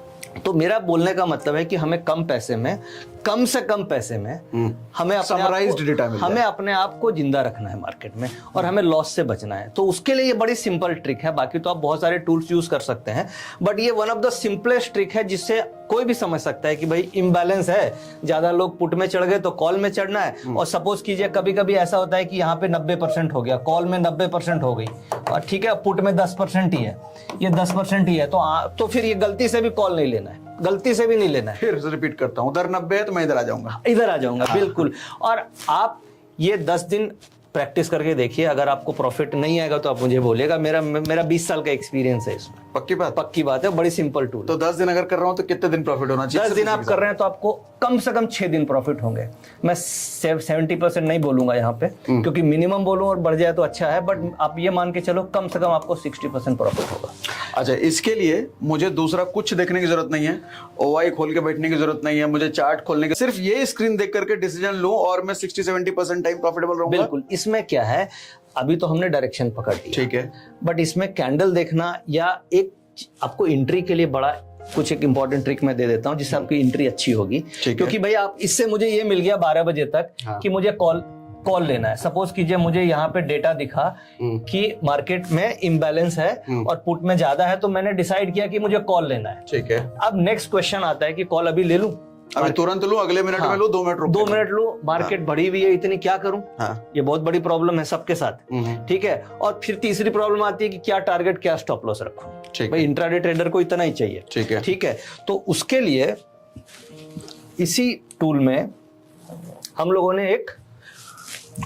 तो मेरा बोलने का मतलब है कि हमें कम पैसे में, कम से कम पैसे में हमें अपने आप को जिंदा रखना है मार्केट में, और हमें लॉस से बचना है। तो उसके लिए ये बड़ी सिंपल ट्रिक है। बाकी तो आप बहुत सारे टूल्स यूज कर सकते हैं, बट ये one of the simplest trick है जिससे कोई भी समझ सकता है कि भाई इम्बैलेंस है, ज्यादा लोग पुट में चढ़ गए तो कॉल में चढ़ना है। और सपोज कीजिए कभी कभी ऐसा होता है कि यहाँ पे 90% हो गया, कॉल में 90% हो गई, और ठीक है पुट में 10% ही है, ये 10% ही है, तो फिर ये गलती से भी कॉल नहीं लेना है, गलती से भी नहीं लेना है। फिर रिपीट करता हूं, उधर 90 है तो मैं इधर आ जाऊंगा, बिल्कुल। और आप ये 10 दिन प्रैक्टिस करके देखिए, अगर आपको प्रॉफिट नहीं आएगा तो आप मुझे बोलिएगा। मेरा 20 साल का एक्सपीरियंस है इसमें। पक्की बात है, बड़ी सिंपल टूल। तो 10 दिन अगर कर रहा हूं तो कितने दिन प्रॉफिट होना चाहिए? 10 दिन आप कर रहे हैं तो आपको कम से कम 6 दिन प्रॉफिट होंगे। मैं 70% नहीं बोलूंगा यहाँ पे, क्योंकि मिनिमम बोलूं और बढ़ जाए तो अच्छा है, बट आप ये मान के चलो कम से कम आपको 60% प्रॉफिट होगा। अच्छा, इसके लिए मुझे दूसरा कुछ देखने की जरूरत नहीं है, ओआई खोल के बैठने की जरूरत नहीं है, मुझे चार्ट खोलने की, सिर्फ ये स्क्रीन देख करके डिसीजन लूं और मैं 60-70% टाइम प्रॉफिटेबल रहूंगा। बिल्कुल। इसमें क्या है, अभी तो हमने डायरेक्शन पकड़ लिया, ठीक है, बट इसमें कैंडल देखना या एक आपको एंट्री के लिए बड़ा कुछ एक इंपॉर्टेंट ट्रिक मैं दे देता हूं जिससे आपकी एंट्री अच्छी होगी। क्योंकि भाई आप इससे मुझे ये मिल गया 12 बजे तक कि मुझे कॉल लेना है। सपोज कीजिए मुझे यहाँ पे डेटा दिखा कि मार्केट में इम्बैलेंस है और पुट में ज्यादा है, तो मैंने डिसाइड किया कि मुझे कॉल लेना है। ठीक है। अब नेक्स्ट क्वेश्चन आता है कि कॉल अभी ले लूं अभी तुरंत लूं, अगले मिनट में लूं, 2 मिनट रुक 2 मिनट लूं, मार्केट बढ़ी हुई है इतनी, क्या करूं? ये बहुत बड़ी प्रॉब्लम है सबके साथ। ठीक है। और फिर तीसरी प्रॉब्लम आती है कि क्या टारगेट, क्या स्टॉप लॉस रखूं। भाई इंट्राडे ट्रेडर को इतना ही चाहिए। ठीक है। तो उसके लिए इसी टूल में हम लोगों ने एक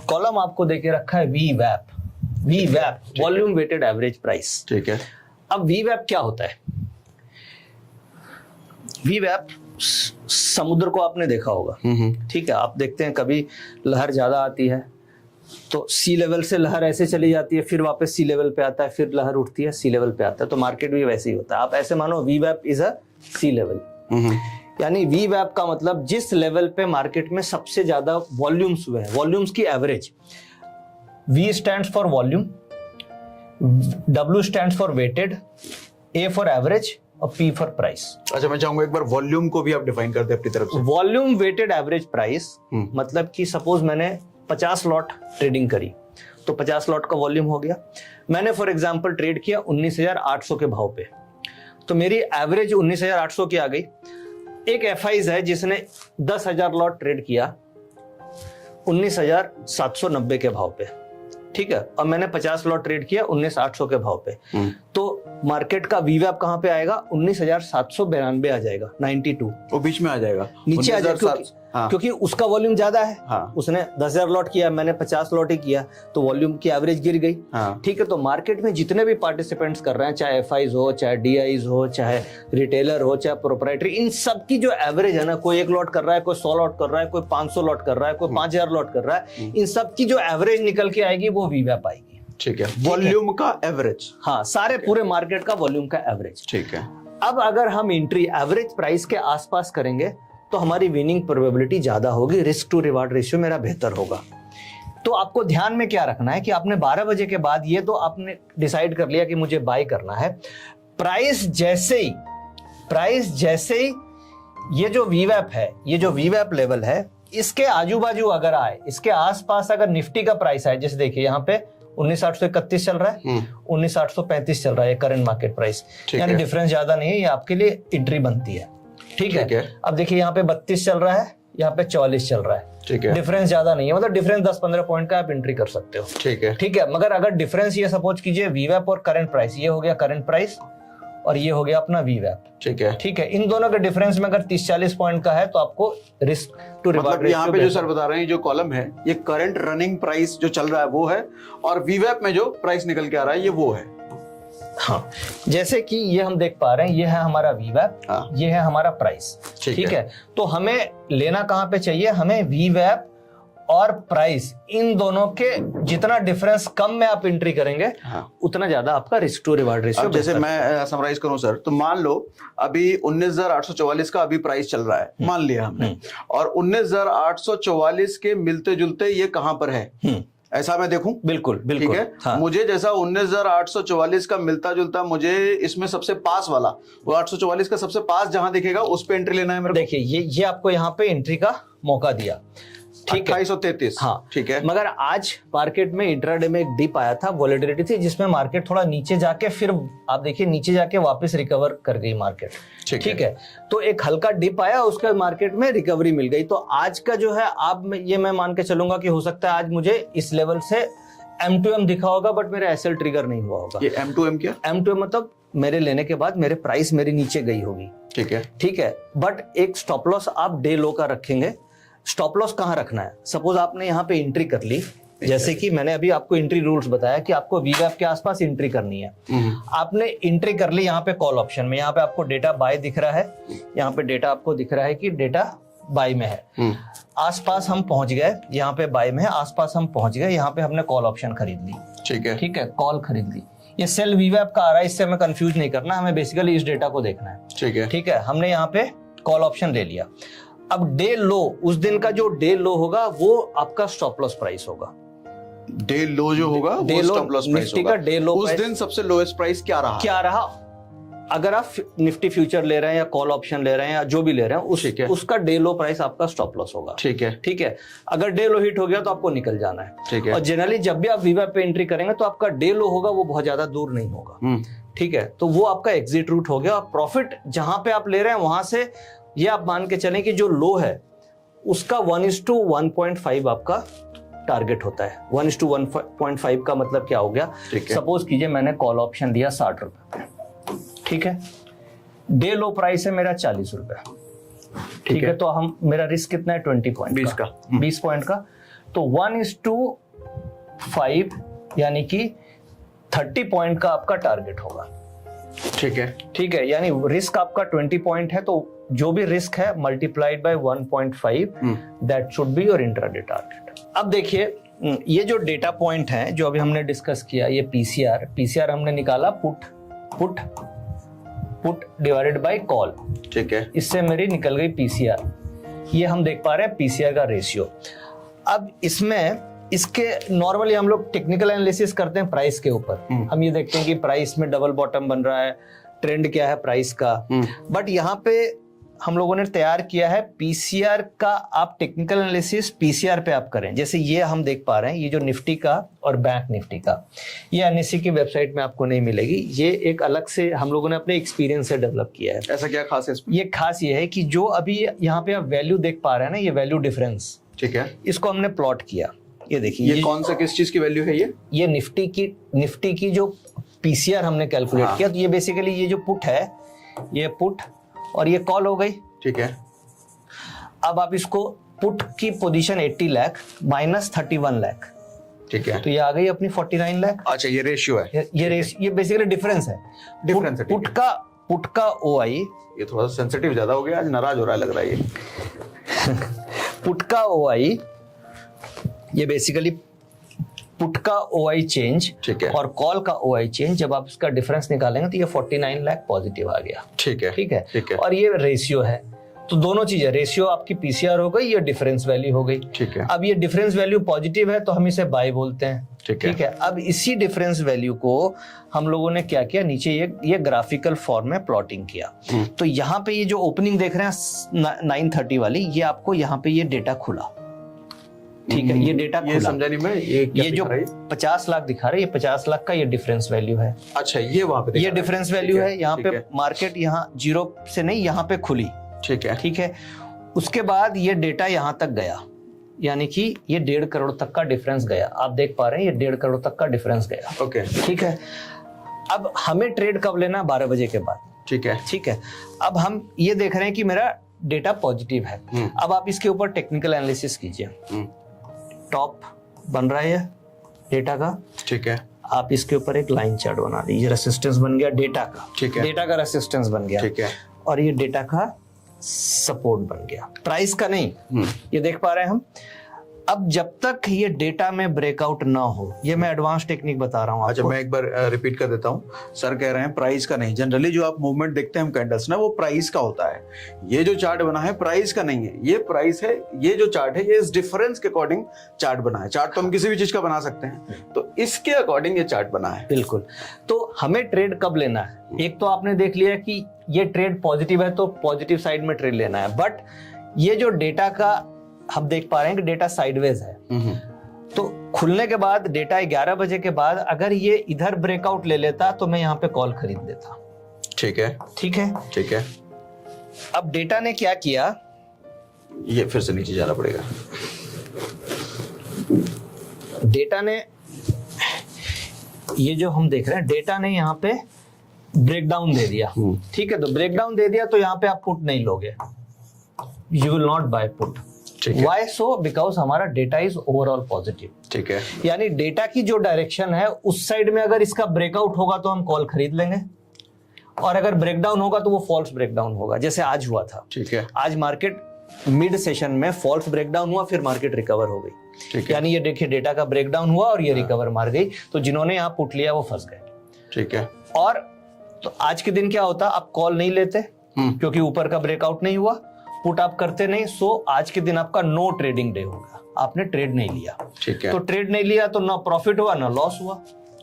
कॉलम आपको देके रखा है, वीवैप, वॉल्यूम वेटेड एवरेज प्राइस। ठीक है। अब वीवैप क्या होता है? वीवैप, समुद्र को आपने देखा होगा। ठीक है। आप देखते हैं कभी लहर ज्यादा आती है तो सी लेवल से लहर ऐसे चली जाती है, फिर वापस सी लेवल पे आता है, फिर लहर उठती है, सी लेवल पे आता है। तो मार्केट भी वैसे ही होता है। आप ऐसे मानो वीवैप इज अ सी लेवल। यानी वीवैप का मतलब जिस लेवल पे मार्केट में सबसे ज्यादा वॉल्यूम्स हुए हैं, वॉल्यूम्स की average. V stands for volume, W stands for weighted, A for average और पी फॉर प्राइस। अच्छा, मैं चाहूंगा एक बार वॉल्यूम को भी आप डिफाइन कर दे अपनी तरफ से। वॉल्यूम वेटेड एवरेज प्राइस मतलब कि सपोज मैंने 50 लॉट ट्रेडिंग करी तो 50 लॉट का वॉल्यूम हो गया। मैंने फॉर एग्जांपल ट्रेड किया 19,800 के भाव पे, तो मेरी एवरेज 19,800 की आ गई। एक एफआईज है जिसने 10,000 लॉट ट्रेड किया 19,790 के भाव पे। ठीक है। और मैंने 50 लॉट ट्रेड किया 19,800 के भाव पे, तो मार्केट का वीवैप कहां पे आएगा? 19,792 आ जाएगा, 92। वो बीच में आ जाएगा, नीचे आ जाएगा, क्योंकि उसका वॉल्यूम ज्यादा है। उसने 10,000 लॉट किया, मैंने 50 लॉट ही किया, तो वॉल्यूम की एवरेज गिर गई। ठीक है। तो मार्केट में जितने भी पार्टिसिपेंट्स कर रहे हैं, चाहे एफआईज हो, चाहे डीआईज हो, चाहे रिटेलर हो, चाहे प्रोप्राइटरी, इन सब की जो एवरेज है ना, कोई 1 लॉट कर रहा है, कोई 100 लॉट कर रहा है, कोई 500 लॉट कर रहा है, कोई 5,000 लॉट कर रहा है, इन सब की जो एवरेज निकल के आएगी वो वीवैप आएगी। ठीक है। वॉल्यूम का एवरेज। हाँ, सारे पूरे मार्केट का वॉल्यूम का एवरेज। ठीक है। अब अगर हम एंट्री एवरेज प्राइस के आसपास करेंगे तो हमारी विनिंग प्रोबेबिलिटी ज्यादा होगी, रिस्क टू रिवार्ड रेशियो मेरा बेहतर होगा। तो आपको ध्यान में क्या रखना है कि आपने 12 बजे के बाद ये तो आपने डिसाइड कर लिया कि मुझे बाय करना है। प्राइस जैसे ही ये जो वीवैप है, ये जो वीवैप लेवल है, इसके आजू बाजू अगर आए, इसके आसपास अगर निफ्टी का प्राइस आए, जैसे देखिए यहाँ पे 19,831 चल रहा है, 19,835 चल रहा है करंट मार्केट प्राइस, यानी डिफरेंस ज्यादा नहीं है, ये आपके लिए एंट्री बनती है। ठीक है। अब देखिए यहाँ पे 32 चल रहा है, यहाँ पे 44 चल रहा है। ठीक है। डिफरेंस ज्यादा नहीं है, मतलब डिफरेंस 10-15 पॉइंट का आप एंट्री कर सकते हो। ठीक है। ठीक है। मगर अगर डिफरेंस ये सपोज कीजिए वीवैप और करंट प्राइस, ये हो गया करंट प्राइस और ये हो गया अपना वीवैप। ठीक है। ठीक है। इन दोनों के डिफरेंस में अगर 30-40 पॉइंट का है तो आपको रिस्क टू रिवार्ड रेशियो, यहाँ पे जो सर बता रहे हैं, जो कॉलम है, ये करंट रनिंग प्राइस जो चल रहा है वो है, और वीवैप में जो प्राइस निकल के आ रहा है ये वो है। हाँ, जैसे कि ये हम देख पा रहे हैं, ये है हमारा वीवैप, ये है हमारा प्राइस। ठीक है। तो हमें लेना कहां पे चाहिए? हमें वीवैप और प्राइस, इन दोनों के जितना डिफरेंस कम में आप एंट्री करेंगे, उतना ज्यादा आपका रिस्क टू रिवार्ड रेशियो। जैसे मैं समराइज करूं सर, तो मान लो अभी 19,844 का अभी प्राइस चल रहा है, मान लिया हमने, और 19,844 के मिलते जुलते ये कहां पर है, ऐसा मैं देखूं? बिल्कुल बिल्कुल। ठीक है। हाँ। मुझे जैसा 19,844 का मिलता जुलता, मुझे इसमें सबसे पास वाला, वो 844 का सबसे पास जहां दिखेगा उस पे एंट्री लेना है मेरे को। देखिए ये आपको यहाँ पे एंट्री का मौका दिया। ठीक है। 2833। हाँ ठीक है। मगर आज मार्केट में इंट्राडे में एक डिप आया था, वॉलेटिलिटी थी, जिसमें मार्केट थोड़ा नीचे जाके, फिर आप देखिए नीचे जाके वापस रिकवर कर गई मार्केट। ठीक है। तो एक हल्का डिप आया, उसके मार्केट में रिकवरी मिल गई। तो आज का जो है, आप ये मैं मान के चलूंगा कि हो सकता है आज मुझे इस लेवल से M2M दिखा होगा, बट मेरा एसएल ट्रिगर नहीं हुआ होगा। ये M2M क्या? M2M मतलब मेरे लेने के बाद मेरे प्राइस मेरी नीचे गई होगी। ठीक है। ठीक है। बट एक स्टॉप लॉस आप डे लो का रखेंगे। स्टॉप लॉस कहां रखना है? सपोज आपने यहाँ पे एंट्री कर ली, जैसे कि मैंने अभी आपको एंट्री रूल्स बताया कि आपको वीवैप के आसपास एंट्री करनी है। आपने एंट्री कर ली यहाँ पे कॉल ऑप्शन में, यहाँ पे आपको डेटा बाय दिख रहा है, यहाँ पे डेटा आपको दिख रहा है कि डेटा बाय में है। आसपास हम पहुंच गए, यहाँ पे बाय में है, आसपास हम पहुंच गए, यहाँ पे हमने कॉल ऑप्शन खरीद ली। ठीक है। ठीक है। कॉल खरीद ली, ये सेल वीवैप का आ रहा है, इससे हमें कंफ्यूज नहीं करना, हमें बेसिकली इस डेटा को देखना है। ठीक है। ठीक है। हमने यहाँ पे कॉल ऑप्शन ले लिया। अब डे लो, उस दिन का जो डे लो होगा वो आपका स्टॉप लॉस प्राइस होगा। डे लो जो होगा वो स्टॉप लॉस प्राइस होगा। डे लो उस दिन सबसे लोएस्ट प्राइस क्या रहा? अगर आप निफ्टी फ्यूचर ले रहे हैं या कॉल ऑप्शन ले रहे हैं या जो भी ले रहे हैं, उसका डे लो प्राइस आपका स्टॉप लॉस होगा। ठीक है। ठीक है। अगर डे लो हिट हो गया तो आपको निकल जाना है। ठीक है। और जनरली जब भी आप वीवैप पे एंट्री करेंगे तो आपका डे लो होगा वो बहुत ज्यादा दूर नहीं होगा। ठीक है। तो वो आपका एग्जिट रूट हो गया, और प्रॉफिट जहां पे आप ले रहे हैं वहां से ये आप मान के चलें कि जो लो है उसका 1:1.5 आपका टारगेट होता है। 1:1.5 का मतलब क्या हो गया? सपोज कीजिए मैंने कॉल ऑप्शन लिया 60 रुपए, ठीक है, डे लो प्राइस है मेरा 40 रुपए, ठीक है, तो हम मेरा रिस्क कितना है? 20 पॉइंट 20 पॉइंट का, तो 1:5 यानी कि 30 पॉइंट का आपका टारगेट होगा। ठीक है, ठीक है, यानी रिस्क आपका 20 पॉइंट है, तो जो भी रिस्क है multiplied by 1.5 that should be your intraday target. अब देखिए ये जो डेटा पॉइंट है जो अभी हमने डिस्कस किया, ये पीसीआर हमने निकाला पुट डिवाइडेड बाय कॉल, ठीक है, इससे मेरी निकल गई पीसीआर। ये हम देख पा रहे हैं पीसीआर का रेशियो। अब इसमें इसके नॉर्मली हम लोग टेक्निकल एनालिसिस करते हैं प्राइस के ऊपर, हम ये देखते हैं कि प्राइस में डबल बॉटम बन रहा है, ट्रेंड क्या है प्राइस का, बट यहाँ पे हम लोगों ने तैयार किया है पीसीआर का। आप टेक्निकल एनालिसिस पीसीआर पे आप करें। जैसे ये हम देख पा रहे हैं, ये जो निफ्टी का और बैंक निफ्टी का, ये एनएससी की वेबसाइट में आपको नहीं मिलेगी, ये एक अलग से हम लोगों ने अपने एक्सपीरियंस से डेवलप किया है। ऐसा क्या खास है इसमें? ये खास ये है कि जो अभी यहाँ पे आप वैल्यू देख पा रहे हैं ना, ये वैल्यू डिफरेंस, ठीक है, इसको हमने प्लॉट किया। ये देखिए ये कौन सा किस चीज की वैल्यू है? ये निफ्टी की जो पीसीआर हमने कैलकुलेट किया, तो ये बेसिकली ये जो पुट है, ये पुट और ये कॉल हो गई, ठीक है। अब आप इसको पुट की पोजीशन 80 लाख माइनस 31 लाख, ठीक है, तो ये आ गई अपनी 49 लाख। अच्छा, ये रेशियो है, ये बेसिकली डिफरेंस है। पुट का ओआई, ये थोड़ा सा सेंसिटिव ज्यादा हो गया, आज नाराज हो रहा है लग रहा है ये। पुट का ओआई, ये बेसिकली पुट का ओआई चेंज, ठीक है, और कॉल का ओआई चेंज, जब आप इसका डिफरेंस निकालेंगे तो ये 49 लाख पॉजिटिव आ गया। ठीक है, ठीक है, ठीक है, और ये रेशियो है, तो दोनों चीजें, रेशियो आपकी पीसीआर हो गई, ये डिफरेंस वैल्यू हो गई। ठीक है, अब ये डिफरेंस वैल्यू पॉजिटिव है तो हम इसे बाय बोलते हैं। ठीक है, ठीक है, अब इसी डिफरेंस वैल्यू को हम लोगों ने क्या किया, नीचे ये ग्राफिकल फॉर्म में प्लॉटिंग किया। तो यहाँ पे ये जो ओपनिंग देख रहे हैं 930 वाली, ये आपको यहाँ पे ये डेटा खुला, ठीक है, ये डेटा खुला, समझा नहीं मैं, ये जो 50 लाख दिखा रहा है, ये 50 लाख का ये डिफरेंस वैल्यू है। अच्छा, ये वहां पे ये डिफरेंस वैल्यू है, यहाँ पे मार्केट यहाँ 0 से नहीं, यहाँ पे खुली, ठीक है, ठीक है। उसके बाद ये डेटा यहाँ तक गया, यानी कि ये 1.5 करोड़ तक का डिफरेंस गया। आप देख पा रहे हैं ये 1.5 करोड़ तक का डिफरेंस गया, ओके, ठीक है। अब हमें ट्रेड कब लेना? 12 बजे के बाद, ठीक है, ठीक है। अब हम ये देख रहे हैं कि मेरा डेटा पॉजिटिव है। अब आप इसके ऊपर टेक्निकल एनालिसिस कीजिए। टॉप बन रहा है डेटा का, ठीक है, आप इसके ऊपर एक लाइन चार्ट बना दीजिए, रेसिस्टेंस बन गया डेटा का, ठीक है, डेटा का रेसिस्टेंस बन गया, ठीक है, और ये डेटा का सपोर्ट बन गया, प्राइस का नहीं। ये देख पा रहे हैं हम। अब जब तक ये डेटा में ब्रेकआउट ना हो, ये मैं एडवांस टेक्निक बता रहा हूँ। अच्छा, मैं एक बार रिपीट कर देता हूँ। सर कह रहे हैं प्राइस का नहीं, जनरली जो आप मूवमेंट देखते हैं हम कैंडल्स ना, वो प्राइस का होता है। ये जो चार्ट बना है प्राइस का नहीं है, ये प्राइस है। ये जो चार्ट है ये इस डिफरेंस के अकॉर्डिंग चार्ट बना है। चार्ट तो हम किसी भी चीज का बना सकते हैं, तो इसके अकॉर्डिंग ये चार्ट बना है। बिल्कुल। तो हमें ट्रेड कब लेना है? एक तो आपने देख लिया कि ये ट्रेड पॉजिटिव है तो पॉजिटिव साइड में ट्रेड लेना है, बट ये जो डेटा का हम देख पा रहे हैं कि डेटा साइडवेज है, तो खुलने के बाद डेटा 11 बजे के बाद अगर ये इधर ब्रेकआउट ले लेता तो मैं यहाँ पे कॉल खरीद देता। ठीक है, ठीक है, ठीक है। अब डेटा ने क्या किया, ये फिर से नीचे जाना पड़ेगा। डेटा ने, ये जो हम देख रहे हैं, डेटा ने यहाँ पे ब्रेकडाउन दे दिया। ठीक है, तो ब्रेकडाउन दे दिया तो यहाँ पे आप पुट नहीं लोगे, you will not buy put. Why so? Because हमारा डेटा इज ओवरऑल पॉजिटिव। ठीक है, यानी डेटा की जो डायरेक्शन है उस साइड में अगर इसका ब्रेकआउट होगा तो हम कॉल खरीद लेंगे, और अगर ब्रेकडाउन होगा तो वो फॉल्स ब्रेकडाउन होगा, जैसे आज हुआ था। ठीक है, आज मार्केट मिड सेशन में फॉल्स ब्रेकडाउन हुआ, फिर मार्केट रिकवर हो गई। ठीक है, यानी ये देखिए डेटा का ब्रेकडाउन हुआ और ये रिकवर मार गई, तो जिन्होंने यहाँ पुट लिया वो फंस गए। ठीक है। और तो आज के दिन क्या होता, आप कॉल नहीं लेते क्योंकि ऊपर का ब्रेकआउट नहीं हुआ, पुट आप करते नहीं, सो आज के दिन आपका नो ट्रेडिंग डे होगा, आपने ट्रेड नहीं लिया। ठीक है, तो ट्रेड नहीं लिया तो ना प्रॉफिट हुआ ना लॉस हुआ।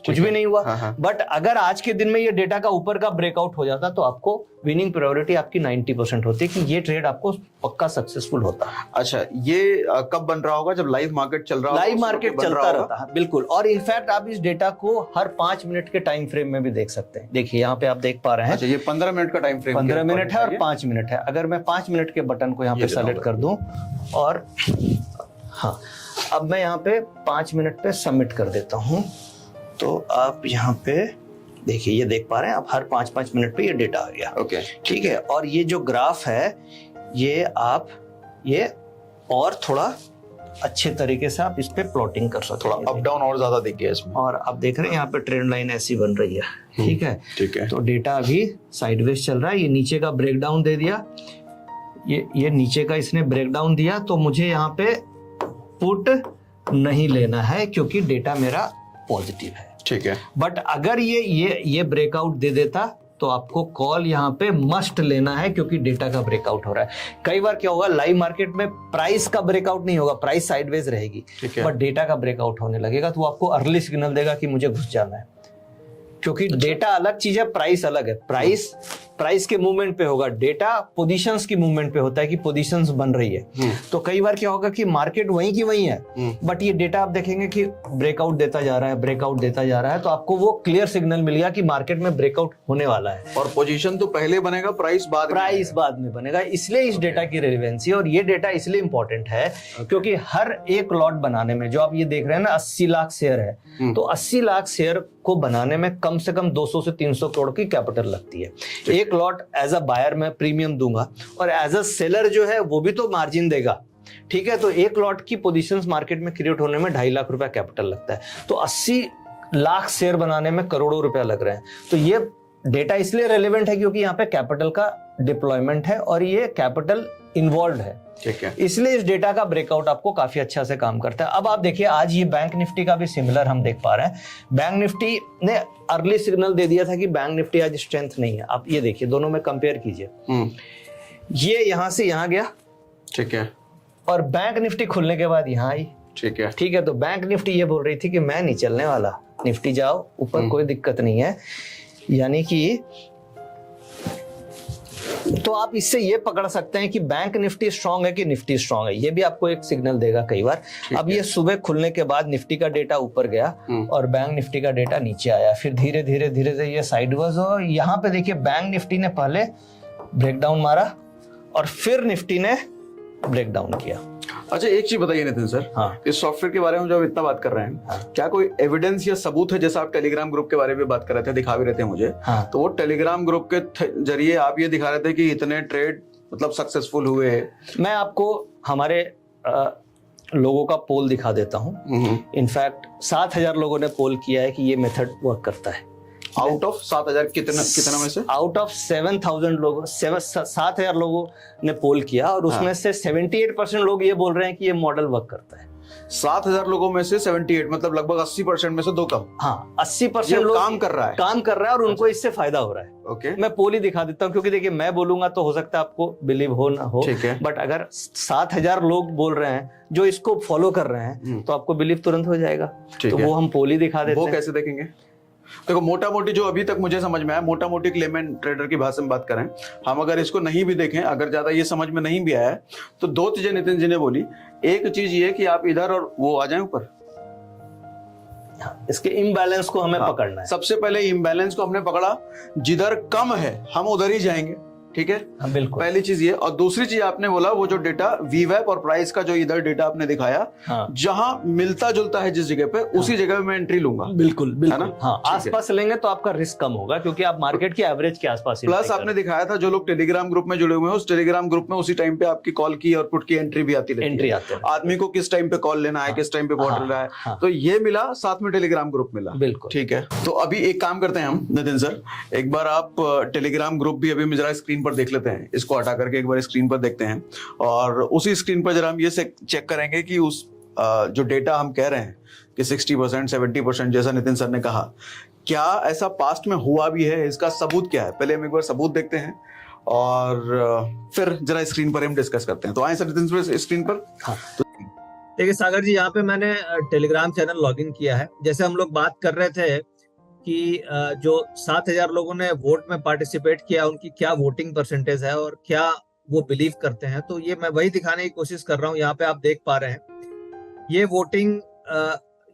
कुछ भी नहीं हुआ। हाँ। बट अगर आज के दिन में ये डेटा का ऊपर का ब्रेकआउट हो जाता तो आपको विनिंग प्रायोरिटी आपकी 90% होती है कि ये ट्रेड आपको पक्का सक्सेसफुल होता है। अच्छा, ये कब बन रहा होगा? जब लाइव मार्केट चल रहा होगा, लाइव मार्केट चलता रहता है, बिल्कुल। और इनफैक्ट आप इस डेटा को हर 5 मिनट के टाइम फ्रेम में भी देख सकते हैं। देखिए यहाँ पे आप देख पा रहे हैं। अच्छा, ये 15 मिनट का टाइम फ्रेम, 15 मिनट है और 5 मिनट है। अगर मैं 5 मिनट के बटन को यहाँ पे सेलेक्ट कर दूं और हाँ, अब मैं यहाँ पे 5 मिनट पे सबमिट कर देता हूँ, तो आप यहाँ पे देखिए, ये देख पा रहे हैं आप, हर 5-5 मिनट पे ये डेटा आ गया। ओके, ठीक है। और ये जो ग्राफ है, ये आप ये और थोड़ा अच्छे तरीके से आप इस पे प्लॉटिंग कर सकते हैं। थोड़ा अप डाउन और ज्यादा दिख गया इसमें। और आप देख रहे हैं यहाँ पे ट्रेंड लाइन ऐसी बन रही है। ठीक है, ठीक है। तो डेटा अभी साइडवेज चल रहा है। ये नीचे का ब्रेकडाउन दे दिया, ये नीचे का इसने ब्रेकडाउन दिया, तो मुझे यहाँ पे पुट नहीं लेना है क्योंकि डेटा मेरा पॉजिटिव है। ठीक है। बट अगर ये ब्रेकआउट दे देता तो आपको कॉल यहाँ पे मस्ट लेना है क्योंकि डेटा का ब्रेकआउट हो रहा है। कई बार क्या होगा, लाइव मार्केट में प्राइस का ब्रेकआउट नहीं होगा, प्राइस साइडवेज रहेगी, बट डेटा का ब्रेकआउट होने लगेगा तो वो आपको अर्ली सिग्नल देगा कि मुझे घुस जाना है। क्योंकि डेटा अलग चीज है, प्राइस अलग है। प्राइस के मूवमेंट पे होगा, डेटा पोजीशंस की मूवमेंट पे होता है कि पोजीशंस बन रही है। तो कई बार क्या होगा कि मार्केट वहीं की वहीं है, बट ये डेटा आप देखेंगे कि ब्रेकआउट देता जा रहा है, ब्रेकआउट देता जा रहा है, तो आपको वो क्लियर सिग्नल मिल गया कि मार्केट में ब्रेकआउट होने वाला है। और पोजीशन तो पहले बनेगा, प्राइस बाद में बनेगा। इसलिए इस डेटा की रेलेवेंसी, और ये डेटा इसलिए इंपॉर्टेंट है क्योंकि हर एक लॉट बनाने में, जो आप ये देख रहे हैं ना 80 लाख शेयर है, तो 80 लाख शेयर को बनाने में कम से कम 200 से 300 करोड़ की कैपिटल लगती है। एक लॉट एज अ बायर मैं प्रीमियम दूंगा और एज अ सेलर जो है वो भी तो मार्जिन देगा। ठीक है, तो एक लॉट की पोजीशंस मार्केट में क्रिएट होने में 2.5 लाख रुपया कैपिटल लगता है, तो 80 लाख शेयर बनाने में करोड़ों रुपया लग रहे हैं। तो ये डेटा इसलिए रेलेवेंट है क्योंकि यहाँ पे कैपिटल का डिप्लॉयमेंट है और ये कैपिटल इन्वॉल्व है। ठीक है, इसलिए इस डेटा का ब्रेकआउट आपको काफी अच्छा से काम करता है। अब आप देखिए, आज ये बैंक निफ्टी का भी सिमिलर हम देख पा रहे हैं। बैंक निफ्टी ने अर्ली सिग्नल दे दिया था कि बैंक निफ्टी आज स्ट्रेंथ नहीं है। आप ये देखिए, दोनों में कंपेयर कीजिए, ये यहां से यहां गया, ठीक है, और बैंक निफ्टी खुलने के बाद यहां आई। ठीक है, ठीक है, तो बैंक निफ्टी ये बोल रही थी कि मैं नहीं चलने वाला, निफ्टी जाओ ऊपर, कोई दिक्कत नहीं है। यानी कि तो आप इससे ये पकड़ सकते हैं कि बैंक निफ्टी स्ट्रांग है कि निफ्टी स्ट्रांग है, ये भी आपको एक सिग्नल देगा कई बार। अब ये सुबह खुलने के बाद निफ्टी का डेटा ऊपर गया और बैंक निफ्टी का डेटा नीचे आया, फिर धीरे धीरे ये साइडवेज हो। यहाँ पे देखिए, बैंक निफ्टी ने पहले ब्रेकडाउन मारा और फिर निफ्टी ने ब्रेकडाउन किया। अच्छा, एक चीज बताइए नितिन सर, हाँ, इस सॉफ्टवेयर के बारे में जब इतना बात कर रहे हैं, हाँ, क्या कोई एविडेंस या सबूत है? जैसा आप टेलीग्राम ग्रुप के बारे में बात कर रहे थे, दिखा भी रहे थे मुझे, हाँ, तो वो टेलीग्राम ग्रुप के जरिए आप ये दिखा रहे थे कि इतने ट्रेड मतलब सक्सेसफुल हुए। मैं आपको हमारे लोगों का पोल दिखा देता हूँ। इनफैक्ट 7,000 लोगों ने पोल किया है कि ये मेथड वर्क करता है। आउट ऑफ 7,000 कितना में से? आउट ऑफ 7,000 लोगों, 7,000 लोगों ने पोल किया और उसमें से 78% लोग ये बोल रहे हैं कि ये मॉडल वर्क करता है। 7,000 लोगों में से 78 मतलब लगभग 80% में से 2 कम। हाँ, 80% लोग काम कर रहा है और उनको इससे फायदा हो रहा है। ओके, मैं पोल ही दिखा देता हूँ क्योंकि देखिए, मैं बोलूंगा तो हो सकता है आपको बिलीव हो ना हो, ठीक है, बट अगर 7,000 लोग बोल रहे हैं जो इसको फॉलो कर रहे हैं तो आपको बिलीव तुरंत हो जाएगा। तो वो हम पोल ही दिखा देते हैं। वो कैसे देखेंगे? देखो, मोटा मोटी जो अभी तक मुझे समझ में आया, मोटा मोटी लेमन ट्रेडर की भाषा में बात करें हम, अगर इसको नहीं भी देखें, अगर ज्यादा ये समझ में नहीं भी आया, तो 2 चीजें नितिन जी ने बोली। एक चीज ये कि आप इधर और वो आ जाएं ऊपर, इसके इम्बैलेंस को हमें पकड़ना है। सबसे पहले इम्बैलेंस को हमने पकड़ा, जिधर कम है हम उधर ही जाएंगे। ठीक है, बिल्कुल, पहली चीज ये। और दूसरी चीज आपने बोला, वो जो डेटा वीवैप और प्राइस का जो इधर डेटा आपने दिखाया, जहां मिलता जुलता है जिस जगह पे, उसी जगह पे मैं एंट्री लूंगा। बिल्कुल, बिल्कुल, हाँ, आसपास लेंगे तो आपका रिस्क कम होगा क्योंकि आप मार्केट के एवरेज के आसपास ही। प्लस आपने दिखाया था, जो लोग टेलीग्राम ग्रुप में जुड़े हुए हैं, उस टेलीग्राम ग्रुप में उसी टाइम पे आपकी कॉल की और पुट की एंट्री भी आती रहती है। आदमी को किस टाइम पे कॉल लेना है, किस टाइम पे पॉट लेना है, तो ये मिला, साथ में टेलीग्राम ग्रुप मिला। बिल्कुल, ठीक है। तो अभी एक काम करते हैं हम नितिन सर, एक बार आप टेलीग्राम ग्रुप भी अभी जरा स्क्रीन पर देख लेते हैं, इसको हटा करके एक बार स्क्रीन पर देखते हैं, और उसी स्क्रीन पर जरा हम ये चेक करेंगे कि उस जो डेटा हम कह रहे हैं कि 60%, 70% जैसा नितिन सर ने कहा, क्या ऐसा पास्ट में हुआ भी है? इसका सबूत क्या है? पहले हम एक बार सबूत देखते हैं और फिर जरा स्क्रीन पर हम डिस्कस करते हैं। तो आए सर नितिन सर स्क्रीन पर। हाँ, देखिए सागर जी, यहाँ पे मैंने टेलीग्राम चैनल लॉगिन किया है। जैसे हम लोग बात कर रहे थे कि जो 7,000 लोगों ने वोट में पार्टिसिपेट किया उनकी क्या वोटिंग परसेंटेज है और क्या वो बिलीव करते हैं। तो ये मैं वही दिखाने की कोशिश कर रहा हूँ। यहाँ पे आप देख पा रहे हैं ये वोटिंग,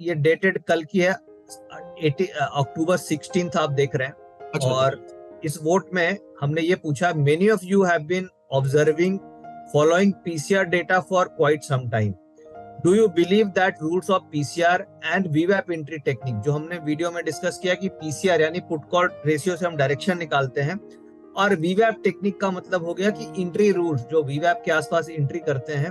ये डेटेड कल की है, अक्टूबर 16 आप देख रहे हैं। अच्छा। और इस वोट में हमने ये पूछा, many of you have been observing following PCR data for quite some time, do you believe that rules of PCR and VVPAT entry technique, जो हमने वीडियो में डिस्कस किया कि पीसीआर यानी पुट कॉल रेशियो से हम डायरेक्शन निकालते हैं, और वीवैप टेक्निक का मतलब हो गया कि एंट्री रूल्स जो वीवैप के आसपास एंट्री करते हैं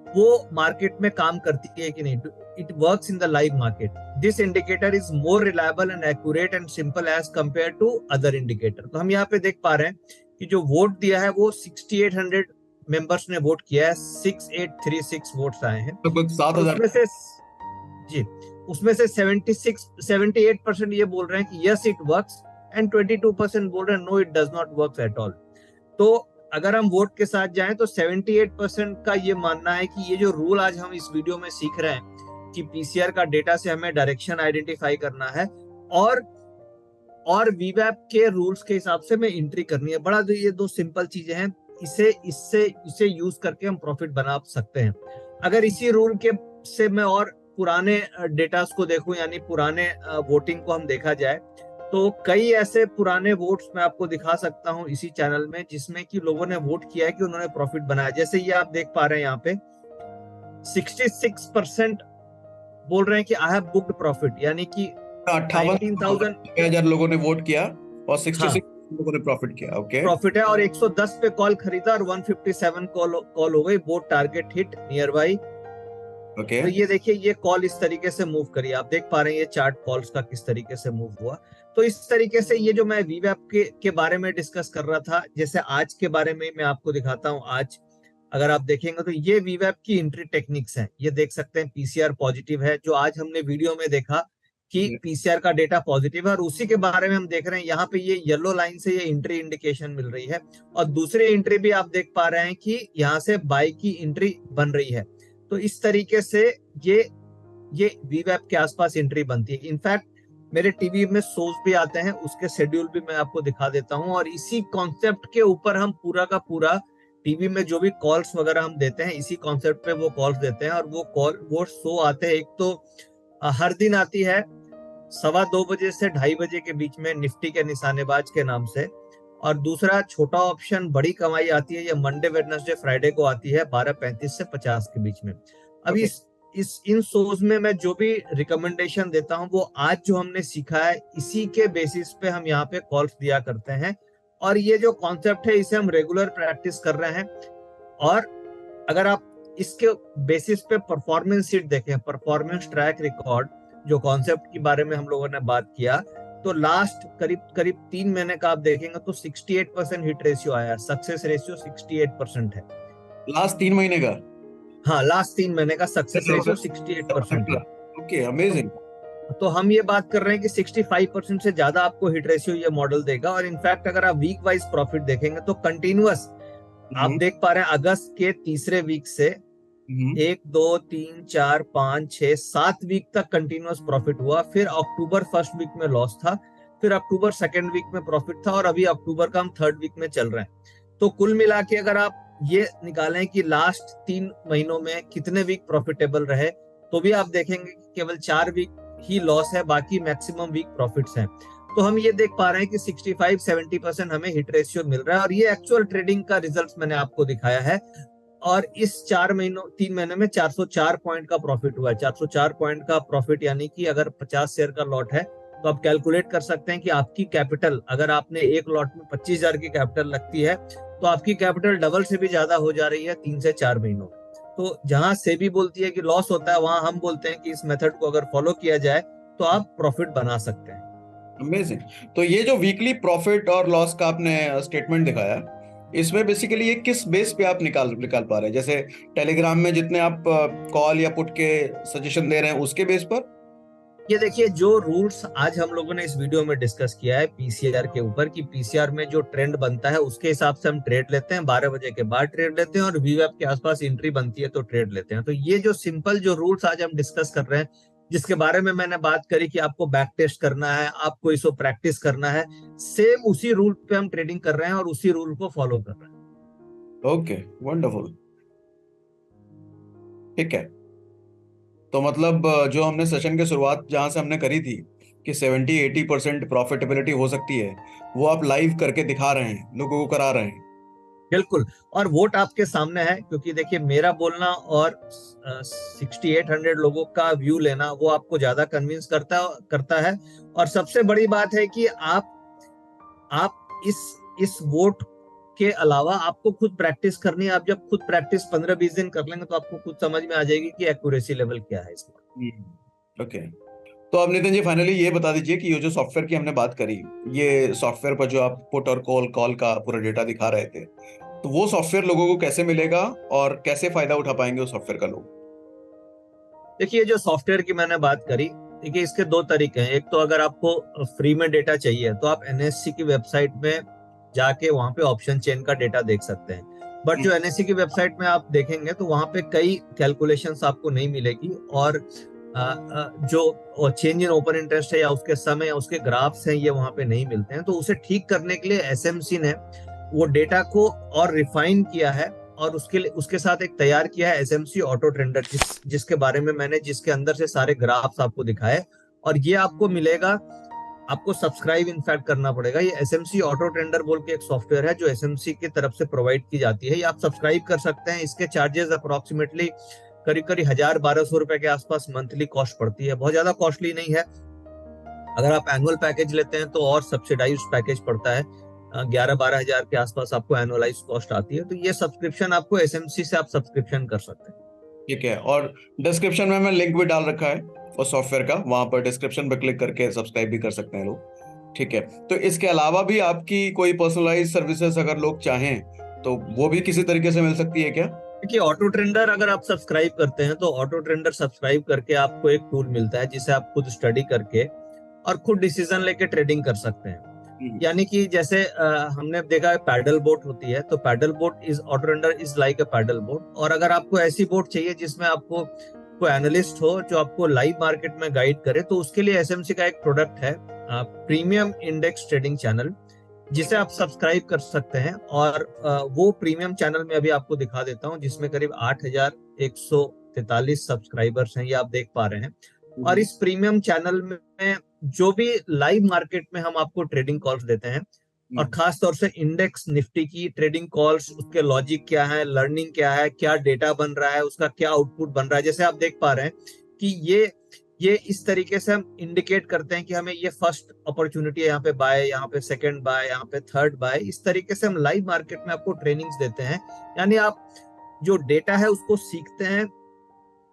वो मार्केट में काम करती है कि नहीं, it works in the live market, this indicator is more reliable and accurate and simple as compare to other indicator. तो हम यहाँ पे देख पा रहे हैं कि जो वोट दिया है वो 6800 मेंबर्स ने वोट किया है, 6836 वोट्स आए हैं। लगभग 7,000। उसमें से जी, उसमें से 78% ये बोल रहे हैं कि यस इट वर्क्स एंड 22% बोल रहे हैं no it does not work at all. तो अगर हम वोट के साथ जाएं तो 78% का ये मानना है कि ये जो रूल आज हम इस वीडियो में सीख रहे हैं कि पीसीआर का डेटा से हमें डायरेक्शन आइडेंटिफाई करना है और वीवैप के रूल्स के हिसाब से हमें एंट्री करनी है। बड़ा ये दो सिंपल चीजें हैं, इसे यूज करके हम प्रॉफिट बना सकते हैं। अगर इसी रूल के से मैं और पुराने डेटास को देखूं, यानी पुराने वोटिंग को हम देखा जाए, तो कई ऐसे पुराने वोट्स मैं आपको दिखा सकता हूं इसी चैनल में जिसमें कि लोगों ने वोट किया है कि उन्होंने प्रॉफिट बनाया। जैसे ये आप देख पा रहे हैं यहाँ पे 66% बोल रहे हैं कि आई हैव बुक्ड प्रॉफिट, यानी कि 58,000 लोगों ने वोट किया और 66 लोगों ने प्रॉफिट किया। ओके, प्रॉफिट है। और 110 पे कॉल खरीदा और 157 कॉल हो गई, both target hit near by. Okay, तो ये देखिए ये कॉल इस तरीके से मूव करी, आप देख पा रहे हैं ये चार्ट कॉल्स का किस तरीके से मूव हुआ। तो इस तरीके से ये जो मैं वीवैप के बारे में डिस्कस कर रहा था, जैसे आज के बारे में मैं आपको दिखाता हूं। आज अगर आप देखेंगे तो ये वीवैप की एंट्री टेक्निक्स हैं। ये देख सकते हैं पीसीआर पॉजिटिव है, जो आज हमने वीडियो में देखा कि पीसीआर का डेटा पॉजिटिव है, और उसी के बारे में हम देख रहे हैं यहाँ पे ये येलो लाइन से ये एंट्री इंडिकेशन मिल रही है। और दूसरी एंट्री भी आप देख पा रहे हैं कि यहाँ से बाय की एंट्री बन रही है। तो इस तरीके से ये वीवैप के आसपास एंट्री बनती है। इनफैक्ट मेरे टीवी में शोज भी आते हैं, उसके शेड्यूल भी मैं आपको दिखा देता हूं, और इसी कॉन्सेप्ट के ऊपर हम पूरा का पूरा टीवी में जो भी कॉल्स वगैरह हम देते हैं इसी कॉन्सेप्ट पे वो कॉल्स देते हैं। और वो शो आते हैं, एक तो हर दिन आती है 2:15 बजे से 2:30 बजे के बीच में निफ्टी के निशानेबाज के नाम से, और दूसरा छोटा ऑप्शन बड़ी कमाई आती है, ये मंडे वेडनेसडे फ्राइडे को आती है 12:35 से 50 के बीच में। अभी इन शोज में मैं जो भी रिकमेंडेशन देता हूं वो आज जो हमने सीखा है इसी के बेसिस पे हम यहाँ पे कॉल्स दिया करते हैं, और ये जो कॉन्सेप्ट है इसे हम रेगुलर प्रैक्टिस कर रहे हैं। और अगर आप इसके बेसिस पे परफॉर्मेंस शीट देखें, परफॉर्मेंस ट्रैक रिकॉर्ड, जो कॉन्सेप्ट के बारे में हम लोगों ने बात किया, तो लास्ट करीब 3 महीने का आप देखेंगे तो 68% हिट रेशियो आया, सक्सेस रेशियो 68% है लास्ट 3 महीने का। हाँ, लास्ट 3 महीने का सक्सेस रेशियो 68% है। Okay, amazing. तो हम ये बात कर रहे हैं कि 65% से ज्यादा आपको हिट रेशियो ये मॉडल देगा। और इनफैक्ट अगर आप वीक वाइज प्रॉफिट देखेंगे तो कंटिन्यूअस आप देख पा रहे हैं अगस्त के तीसरे वीक से 1 2 3 4 5 6 7 वीक तक कंटिन्यूअस प्रॉफिट हुआ। फिर अक्टूबर फर्स्ट वीक में लॉस था, फिर अक्टूबर सेकेंड वीक में प्रॉफिट था, और अभी अक्टूबर का हम थर्ड वीक में चल रहे हैं। तो कुल मिला के अगर आप ये निकालें कि लास्ट 3 महीनों में कितने वीक प्रॉफिटेबल रहे, तो भी आप देखेंगे कि केवल 4 वीक ही लॉस है, बाकी मैक्सिमम वीक प्रॉफिट्स हैं। तो हम ये देख पा रहे हैं कि 65-70% हमें हिट रेशियो मिल रहा है, और ये एक्चुअल ट्रेडिंग का रिजल्ट्स मैंने आपको दिखाया है। और इस 3 महीने में 404 पॉइंट का प्रॉफिट हुआ है। 404 पॉइंट का प्रॉफिट यानी कि अगर 50 शेयर का लॉट है तो आप कैलकुलेट कर सकते हैं कि आपकी कैपिटल, अगर आपने एक लॉट में 25,000 की कैपिटल लगती है तो आपकी कैपिटल डबल से भी ज्यादा हो जा रही है 3 से 4 महीनों में। तो जहां सेबी बोलती है कि लॉस होता है, वहां हम बोलते हैं कि इस मेथड को अगर फॉलो किया जाए तो आप प्रॉफिट बना सकते हैं। अमेजिंग। तो ये जो वीकली प्रॉफिट और लॉस का आपने स्टेटमेंट दिखाया, इसमें बेसिकली ये किस बेस पे आप निकाल पा रहे हैं? जैसे टेलीग्राम में जितने आप कॉल या पुट के सजेशन दे रहे हैं उसके बेस पर? ये देखिए जो रूल्स आज हम लोगों ने इस वीडियो में डिस्कस किया है पीसीआर के ऊपर, कि पीसीआर में जो ट्रेंड बनता है उसके हिसाब से हम ट्रेड लेते हैं, 12 बजे के बाद ट्रेड लेते हैं, और वीवैप के आसपास एंट्री बनती है तो ट्रेड लेते हैं। तो ये जो सिंपल जो रूल्स आज हम डिस्कस कर रहे हैं जिसके बारे में मैंने बात करी कि आपको बैक टेस्ट करना है, आपको इसको प्रैक्टिस करना है, सेम उसी रूल पे हम ट्रेडिंग कर रहे हैं और उसी रूल को फॉलो कर रहे हैं। Okay, wonderful. ठीक है, तो मतलब जो हमने सेशन की शुरुआत जहां से हमने करी थी कि 70-80% प्रॉफिटेबिलिटी हो सकती है, वो आप लाइव करके दिखा रहे हैं, लोगों को करा रहे हैं। बिल्कुल, और वोट आपके सामने है, क्योंकि देखिए मेरा बोलना और 6800 लोगों का व्यू लेना वो आपको ज्यादा कन्विंस करता है। और सबसे बड़ी बात है कि आप इस वोट के अलावा आपको खुद प्रैक्टिस करनी है। आप जब खुद प्रैक्टिस 15-20 दिन कर लेंगे तो आपको खुद समझ में आ जाएगी कि एक्यूरेसी लेवल क्या है इसमें। ओके, तो अब नितिन जी फाइनली ये बता दीजिए कि ये जो सॉफ्टवेयर की हमने बात करी, ये सॉफ्टवेयर पर जो आप पुट और कॉल का पूरा डेटा दिखा रहे थे, तो वो सॉफ्टवेयर लोगों को कैसे मिलेगा और कैसे फायदा उठा पाएंगे उस सॉफ्टवेयर का लोग? देखिए, जो सॉफ्टवेयर की मैंने बात करी, देखिए इसके दो तरीके हैं। एक तो अगर आपको फ्री में डेटा चाहिए तो आप एनएससी की वेबसाइट में जाके वहां पे ऑप्शन चेन का डेटा देख सकते हैं। बट जो एनएससी की वेबसाइट में आप देखेंगे तो वहां पे कई कैलकुलेशंस आपको नहीं मिलेगी, और जो चेंज इन ओपन इंटरेस्ट है या उसके समय या उसके ग्राफ्स हैं, ये वहां पे नहीं मिलते हैं। तो उसे ठीक करने के लिए एसएमसी ने वो डेटा को और रिफाइन किया है, और उसके साथ एक तैयार किया है एसएमसी ऑटो ट्रेंडर, जिसके बारे में मैंने जिसके अंदर से सारे ग्राफ्स आपको दिखाए। और ये आपको मिलेगा, आपको सब्सक्राइब इनफैक्ट करना पड़ेगा। ये एसएमसी ऑटो ट्रेंडर बोल के एक सॉफ्टवेयर है जो एसएमसी की तरफ से प्रोवाइड की जाती है। ये आप सब्सक्राइब कर सकते हैं। इसके चार्जेस अप्रोक्सीमेटली करीब करीब 1000-1200 रुपए के आसपास मंथली कॉस्ट पड़ती है। बहुत ज्यादा कॉस्टली नहीं है। अगर आप एनुअल पैकेज लेते हैं तो और सब्सिडाइज पैकेज पड़ता है, 11-12 हजार के आसपास आपको एनुअलाइज कॉस्ट आती है। तो ये सब्सक्रिप्शन आपको एसएमसी से आप सब्सक्रिप्शन कर सकते हैं। ठीक है, और डिस्क्रिप्शन में मैं लिंक भी डाल रखा है उस सॉफ्टवेयर का, वहां पर डिस्क्रिप्शन पे क्लिक करके सब्सक्राइब भी कर सकते हैं लोग। ठीक है, तो इसके अलावा भी आपकी कोई पर्सनलाइज सर्विसेज अगर लोग चाहें तो वो भी किसी तरीके से मिल सकती है क्या? देखिए, ऑटो ट्रेंडर अगर आप सब्सक्राइब करते हैं तो ऑटो ट्रेंडर सब्सक्राइब करके आपको एक टूल मिलता है जिसे आप खुद स्टडी करके और खुद डिसीजन लेके ट्रेडिंग कर सकते हैं। यानी कि जैसे हमने देखा है पैडल बोट होती है, तो paddle boat is auto trender is like a paddle boat. और अगर आपको ऐसी बोट चाहिए जिसमें आपको कोई एनालिस्ट हो जो आपको लाइव मार्केट में गाइड करे, तो उसके लिए एसएमसी का एक प्रोडक्ट है प्रीमियम इंडेक्स ट्रेडिंग चैनल, जिसे आप सब्सक्राइब कर सकते हैं। और वो प्रीमियम चैनल में अभी आपको दिखा देता हूं, जिसमें करीब 8143 सब्सक्राइबर्स हैं, ये आप देख पा रहे हैं। और इस प्रीमियम चैनल में जो भी लाइव मार्केट में हम आपको ट्रेडिंग कॉल्स देते हैं, और खास तौर से इंडेक्स निफ्टी की ट्रेडिंग कॉल्स, उसके लॉजिक क्या है, लर्निंग क्या है, क्या डेटा बन रहा है, उसका क्या आउटपुट बन रहा है, जैसे आप देख पा रहे हैं कि ये इस तरीके से हम इंडिकेट करते हैं कि हमें ये फर्स्ट अपॉर्चुनिटी है, यहाँ पे बाय, यहाँ पे सेकंड बाय, यहाँ पे थर्ड बाय। इस तरीके से हम लाइव मार्केट में आपको ट्रेनिंग्स देते हैं। यानी आप जो डेटा है उसको सीखते हैं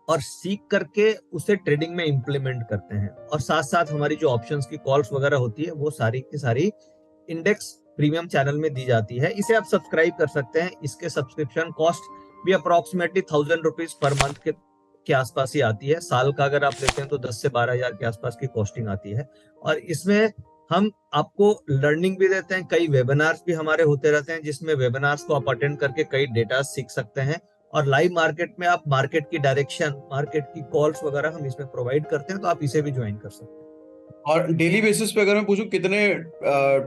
और सीख करके उसे ट्रेडिंग में इंप्लीमेंट करते हैं। और साथ साथ हमारी जो ऑप्शंस की कॉल्स वगैरह होती है वो सारी की सारी इंडेक्स प्रीमियम चैनल में दी जाती है। इसे आप सब्सक्राइब कर सकते हैं। इसके सब्सक्रिप्शन कॉस्ट भी अप्रोक्सीमेटली 1000 रुपीज पर मंथ के आसपास ही आती है। साल का अगर आप लेते हैं तो 10 से 12 हजार के आसपास की कॉस्टिंग आती है। और इसमें हम आपको लर्निंग भी देते हैं। कई वेबिनार्स भी हमारे होते रहते हैं, जिसमें वेबिनार्स को आप अटेंड करके कई डेटा सीख सकते हैं। और लाइव मार्केट में आप मार्केट की डायरेक्शन, मार्केट की कॉल्स वगैरह हम इसमें प्रोवाइड करते हैं, तो आप इसे भी ज्वाइन कर सकते हैं। और डेली बेसिस पे अगर मैं पूछूं, कितने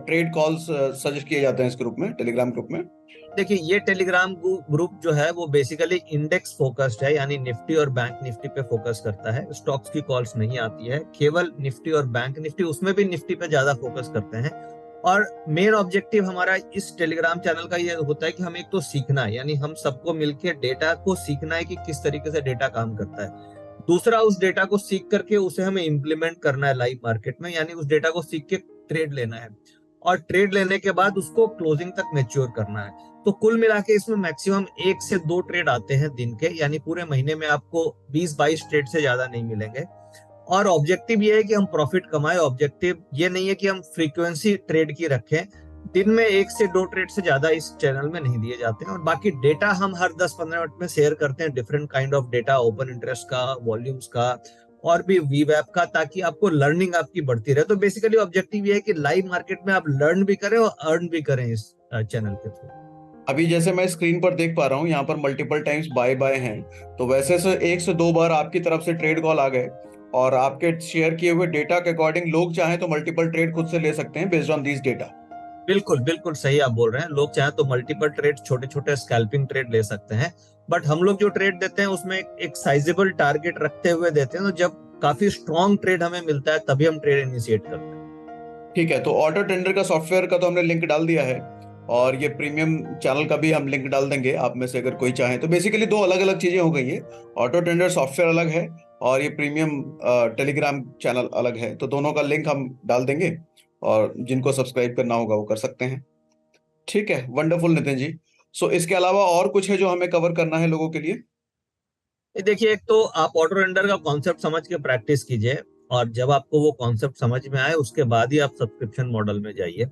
ट्रेड कॉल्स सजेस्ट किए जाते हैं इस ग्रुप में, टेलीग्राम ग्रुप में? देखिए, ये टेलीग्राम ग्रुप जो है वो बेसिकली इंडेक्स फोकस्ड है, यानी निफ्टी और बैंक निफ्टी पे फोकस करता है। स्टॉक्स की कॉल्स नहीं आती है, केवल निफ्टी और बैंक निफ्टी, उसमें भी निफ्टी पे ज्यादा फोकस करते हैं। और मेन ऑब्जेक्टिव हमारा इस टेलीग्राम चैनल का ये होता है कि हम एक तो सीखना है, यानी हम सबको मिलकर डेटा को सीखना है कि किस तरीके से डेटा काम करता है। दूसरा, उस डेटा को सीख करके उसे हमें इम्प्लीमेंट करना है लाइव मार्केट में, यानी उस डेटा को सीख के ट्रेड लेना है, और ट्रेड लेने के बाद उसको क्लोजिंग तक मैच्योर करना है। तो कुल मिला के इसमें मैक्सिमम 1 से 2 ट्रेड आते हैं दिन के, यानी पूरे महीने में आपको 20-22 ट्रेड से ज्यादा नहीं मिलेंगे। और ऑब्जेक्टिव ये है कि हम प्रॉफिट कमाए। ऑब्जेक्टिव ये नहीं है कि हम फ्रीक्वेंसी ट्रेड की रखें। दिन में 1 से 2 ट्रेड से ज्यादा इस चैनल में नहीं दिए जाते हैं। और बाकी डेटा हम हर 10-15 मिनट में शेयर करते हैं, different kind of data, open interest का, वॉल्यूम्स का, और भी वीवैप का, ताकि आपको लर्निंग आपकी बढ़ती रहे। तो बेसिकली ऑब्जेक्टिव ये है कि लाइव मार्केट में आप लर्न भी करें और अर्न भी करें इस चैनल के थ्रू। अभी जैसे मैं स्क्रीन पर देख पा रहा हूँ, यहाँ पर मल्टीपल टाइम्स बाय बाय हैं, तो वैसे से 1 से 2 बार आपकी तरफ से ट्रेड कॉल आ गए, और आपके शेयर किए हुए डेटा के अकॉर्डिंग लोग चाहें तो मल्टीपल ट्रेड खुद से ले सकते हैं बेस्ड ऑन दिस डेटा। बिल्कुल बिल्कुल सही आप बोल रहे हैं। लोग चाहे तो मल्टीपल ट्रेड, छोटे छोटे स्कैल्पिंग ट्रेड ले सकते हैं, बट हम लोग जो ट्रेड देते हैं उसमें एक साइजेबल टारगेट रखते हुए देते हैं। तो जब काफी स्ट्रॉन्ग ट्रेड हमें मिलता है तभी हम ट्रेड इनिशिएट करते हैं। ठीक है, तो ऑटो टेंडर का सॉफ्टवेयर का तो हमने लिंक डाल दिया है, और ये प्रीमियम चैनल का भी हम लिंक डाल देंगे आप में से अगर कोई चाहे तो। बेसिकली दो अलग अलग चीजें हो गई है, ऑटो टेंडर सॉफ्टवेयर अलग है और ये प्रीमियम टेलीग्राम चैनल अलग है, तो दोनों का लिंक हम डाल देंगे और जिनको सब्सक्राइब करना होगा वो कर सकते हैं। ठीक है, वंडरफुल नितिन जी। सो इसके अलावा और कुछ है जो हमें कवर करना है लोगों के लिए? ये देखिए, एक तो आप ऑटो रेंडर का कॉन्सेप्ट समझ के प्रैक्टिस कीजिए, और जब आपको वो कॉन्सेप्ट समझ में आए उसके बाद ही आप सब्सक्रिप्शन मॉडल में जाइए,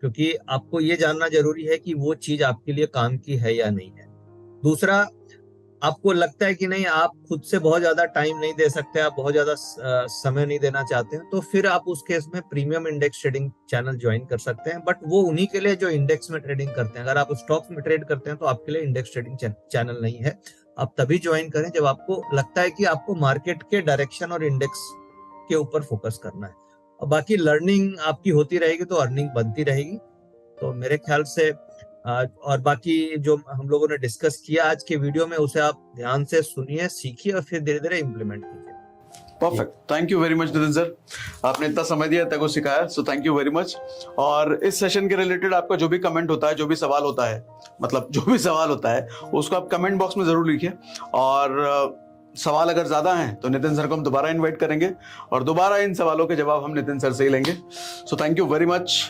क्योंकि आपको ये जानना जरूरी है कि वो चीज आपके लिए काम की है या नहीं है। दूसरा, आपको लगता है कि नहीं, आप खुद से बहुत ज्यादा टाइम नहीं दे सकते, आप बहुत ज्यादा समय नहीं देना चाहते हैं, तो फिर आप उस केस में premium index trading channel join कर सकते हैं। बट वो उन्हीं के लिए जो इंडेक्स में ट्रेडिंग करते हैं। अगर आप स्टॉक्स में ट्रेड करते हैं तो आपके लिए इंडेक्स ट्रेडिंग चैनल नहीं है। आप तभी ज्वाइन करें जब आपको लगता है कि आपको मार्केट के डायरेक्शन और इंडेक्स के ऊपर फोकस करना है। और बाकी लर्निंग आपकी होती रहेगी तो अर्निंग बनती रहेगी। तो मेरे ख्याल से और बाकी जो हम लोगों ने डिस्कस किया आज के वीडियो में, उसे आप ध्यान से सुनिए, सीखिए और फिर धीरे धीरे इम्प्लीमेंट कीजिए। Perfect, thank you very much Nitin sir, आपने इतना समय दिया, तक को सिखाया, so thank you very much. और इस सेशन के रिलेटेड आपका जो भी कमेंट होता है, जो भी सवाल होता है, मतलब जो भी सवाल होता है उसको आप कमेंट बॉक्स में जरूर लिखिए। और सवाल अगर ज्यादा हैं तो नितिन सर को हम दोबारा इनवाइट करेंगे और दोबारा इन सवालों के जवाब हम नितिन सर से ही लेंगे। So thank you very much.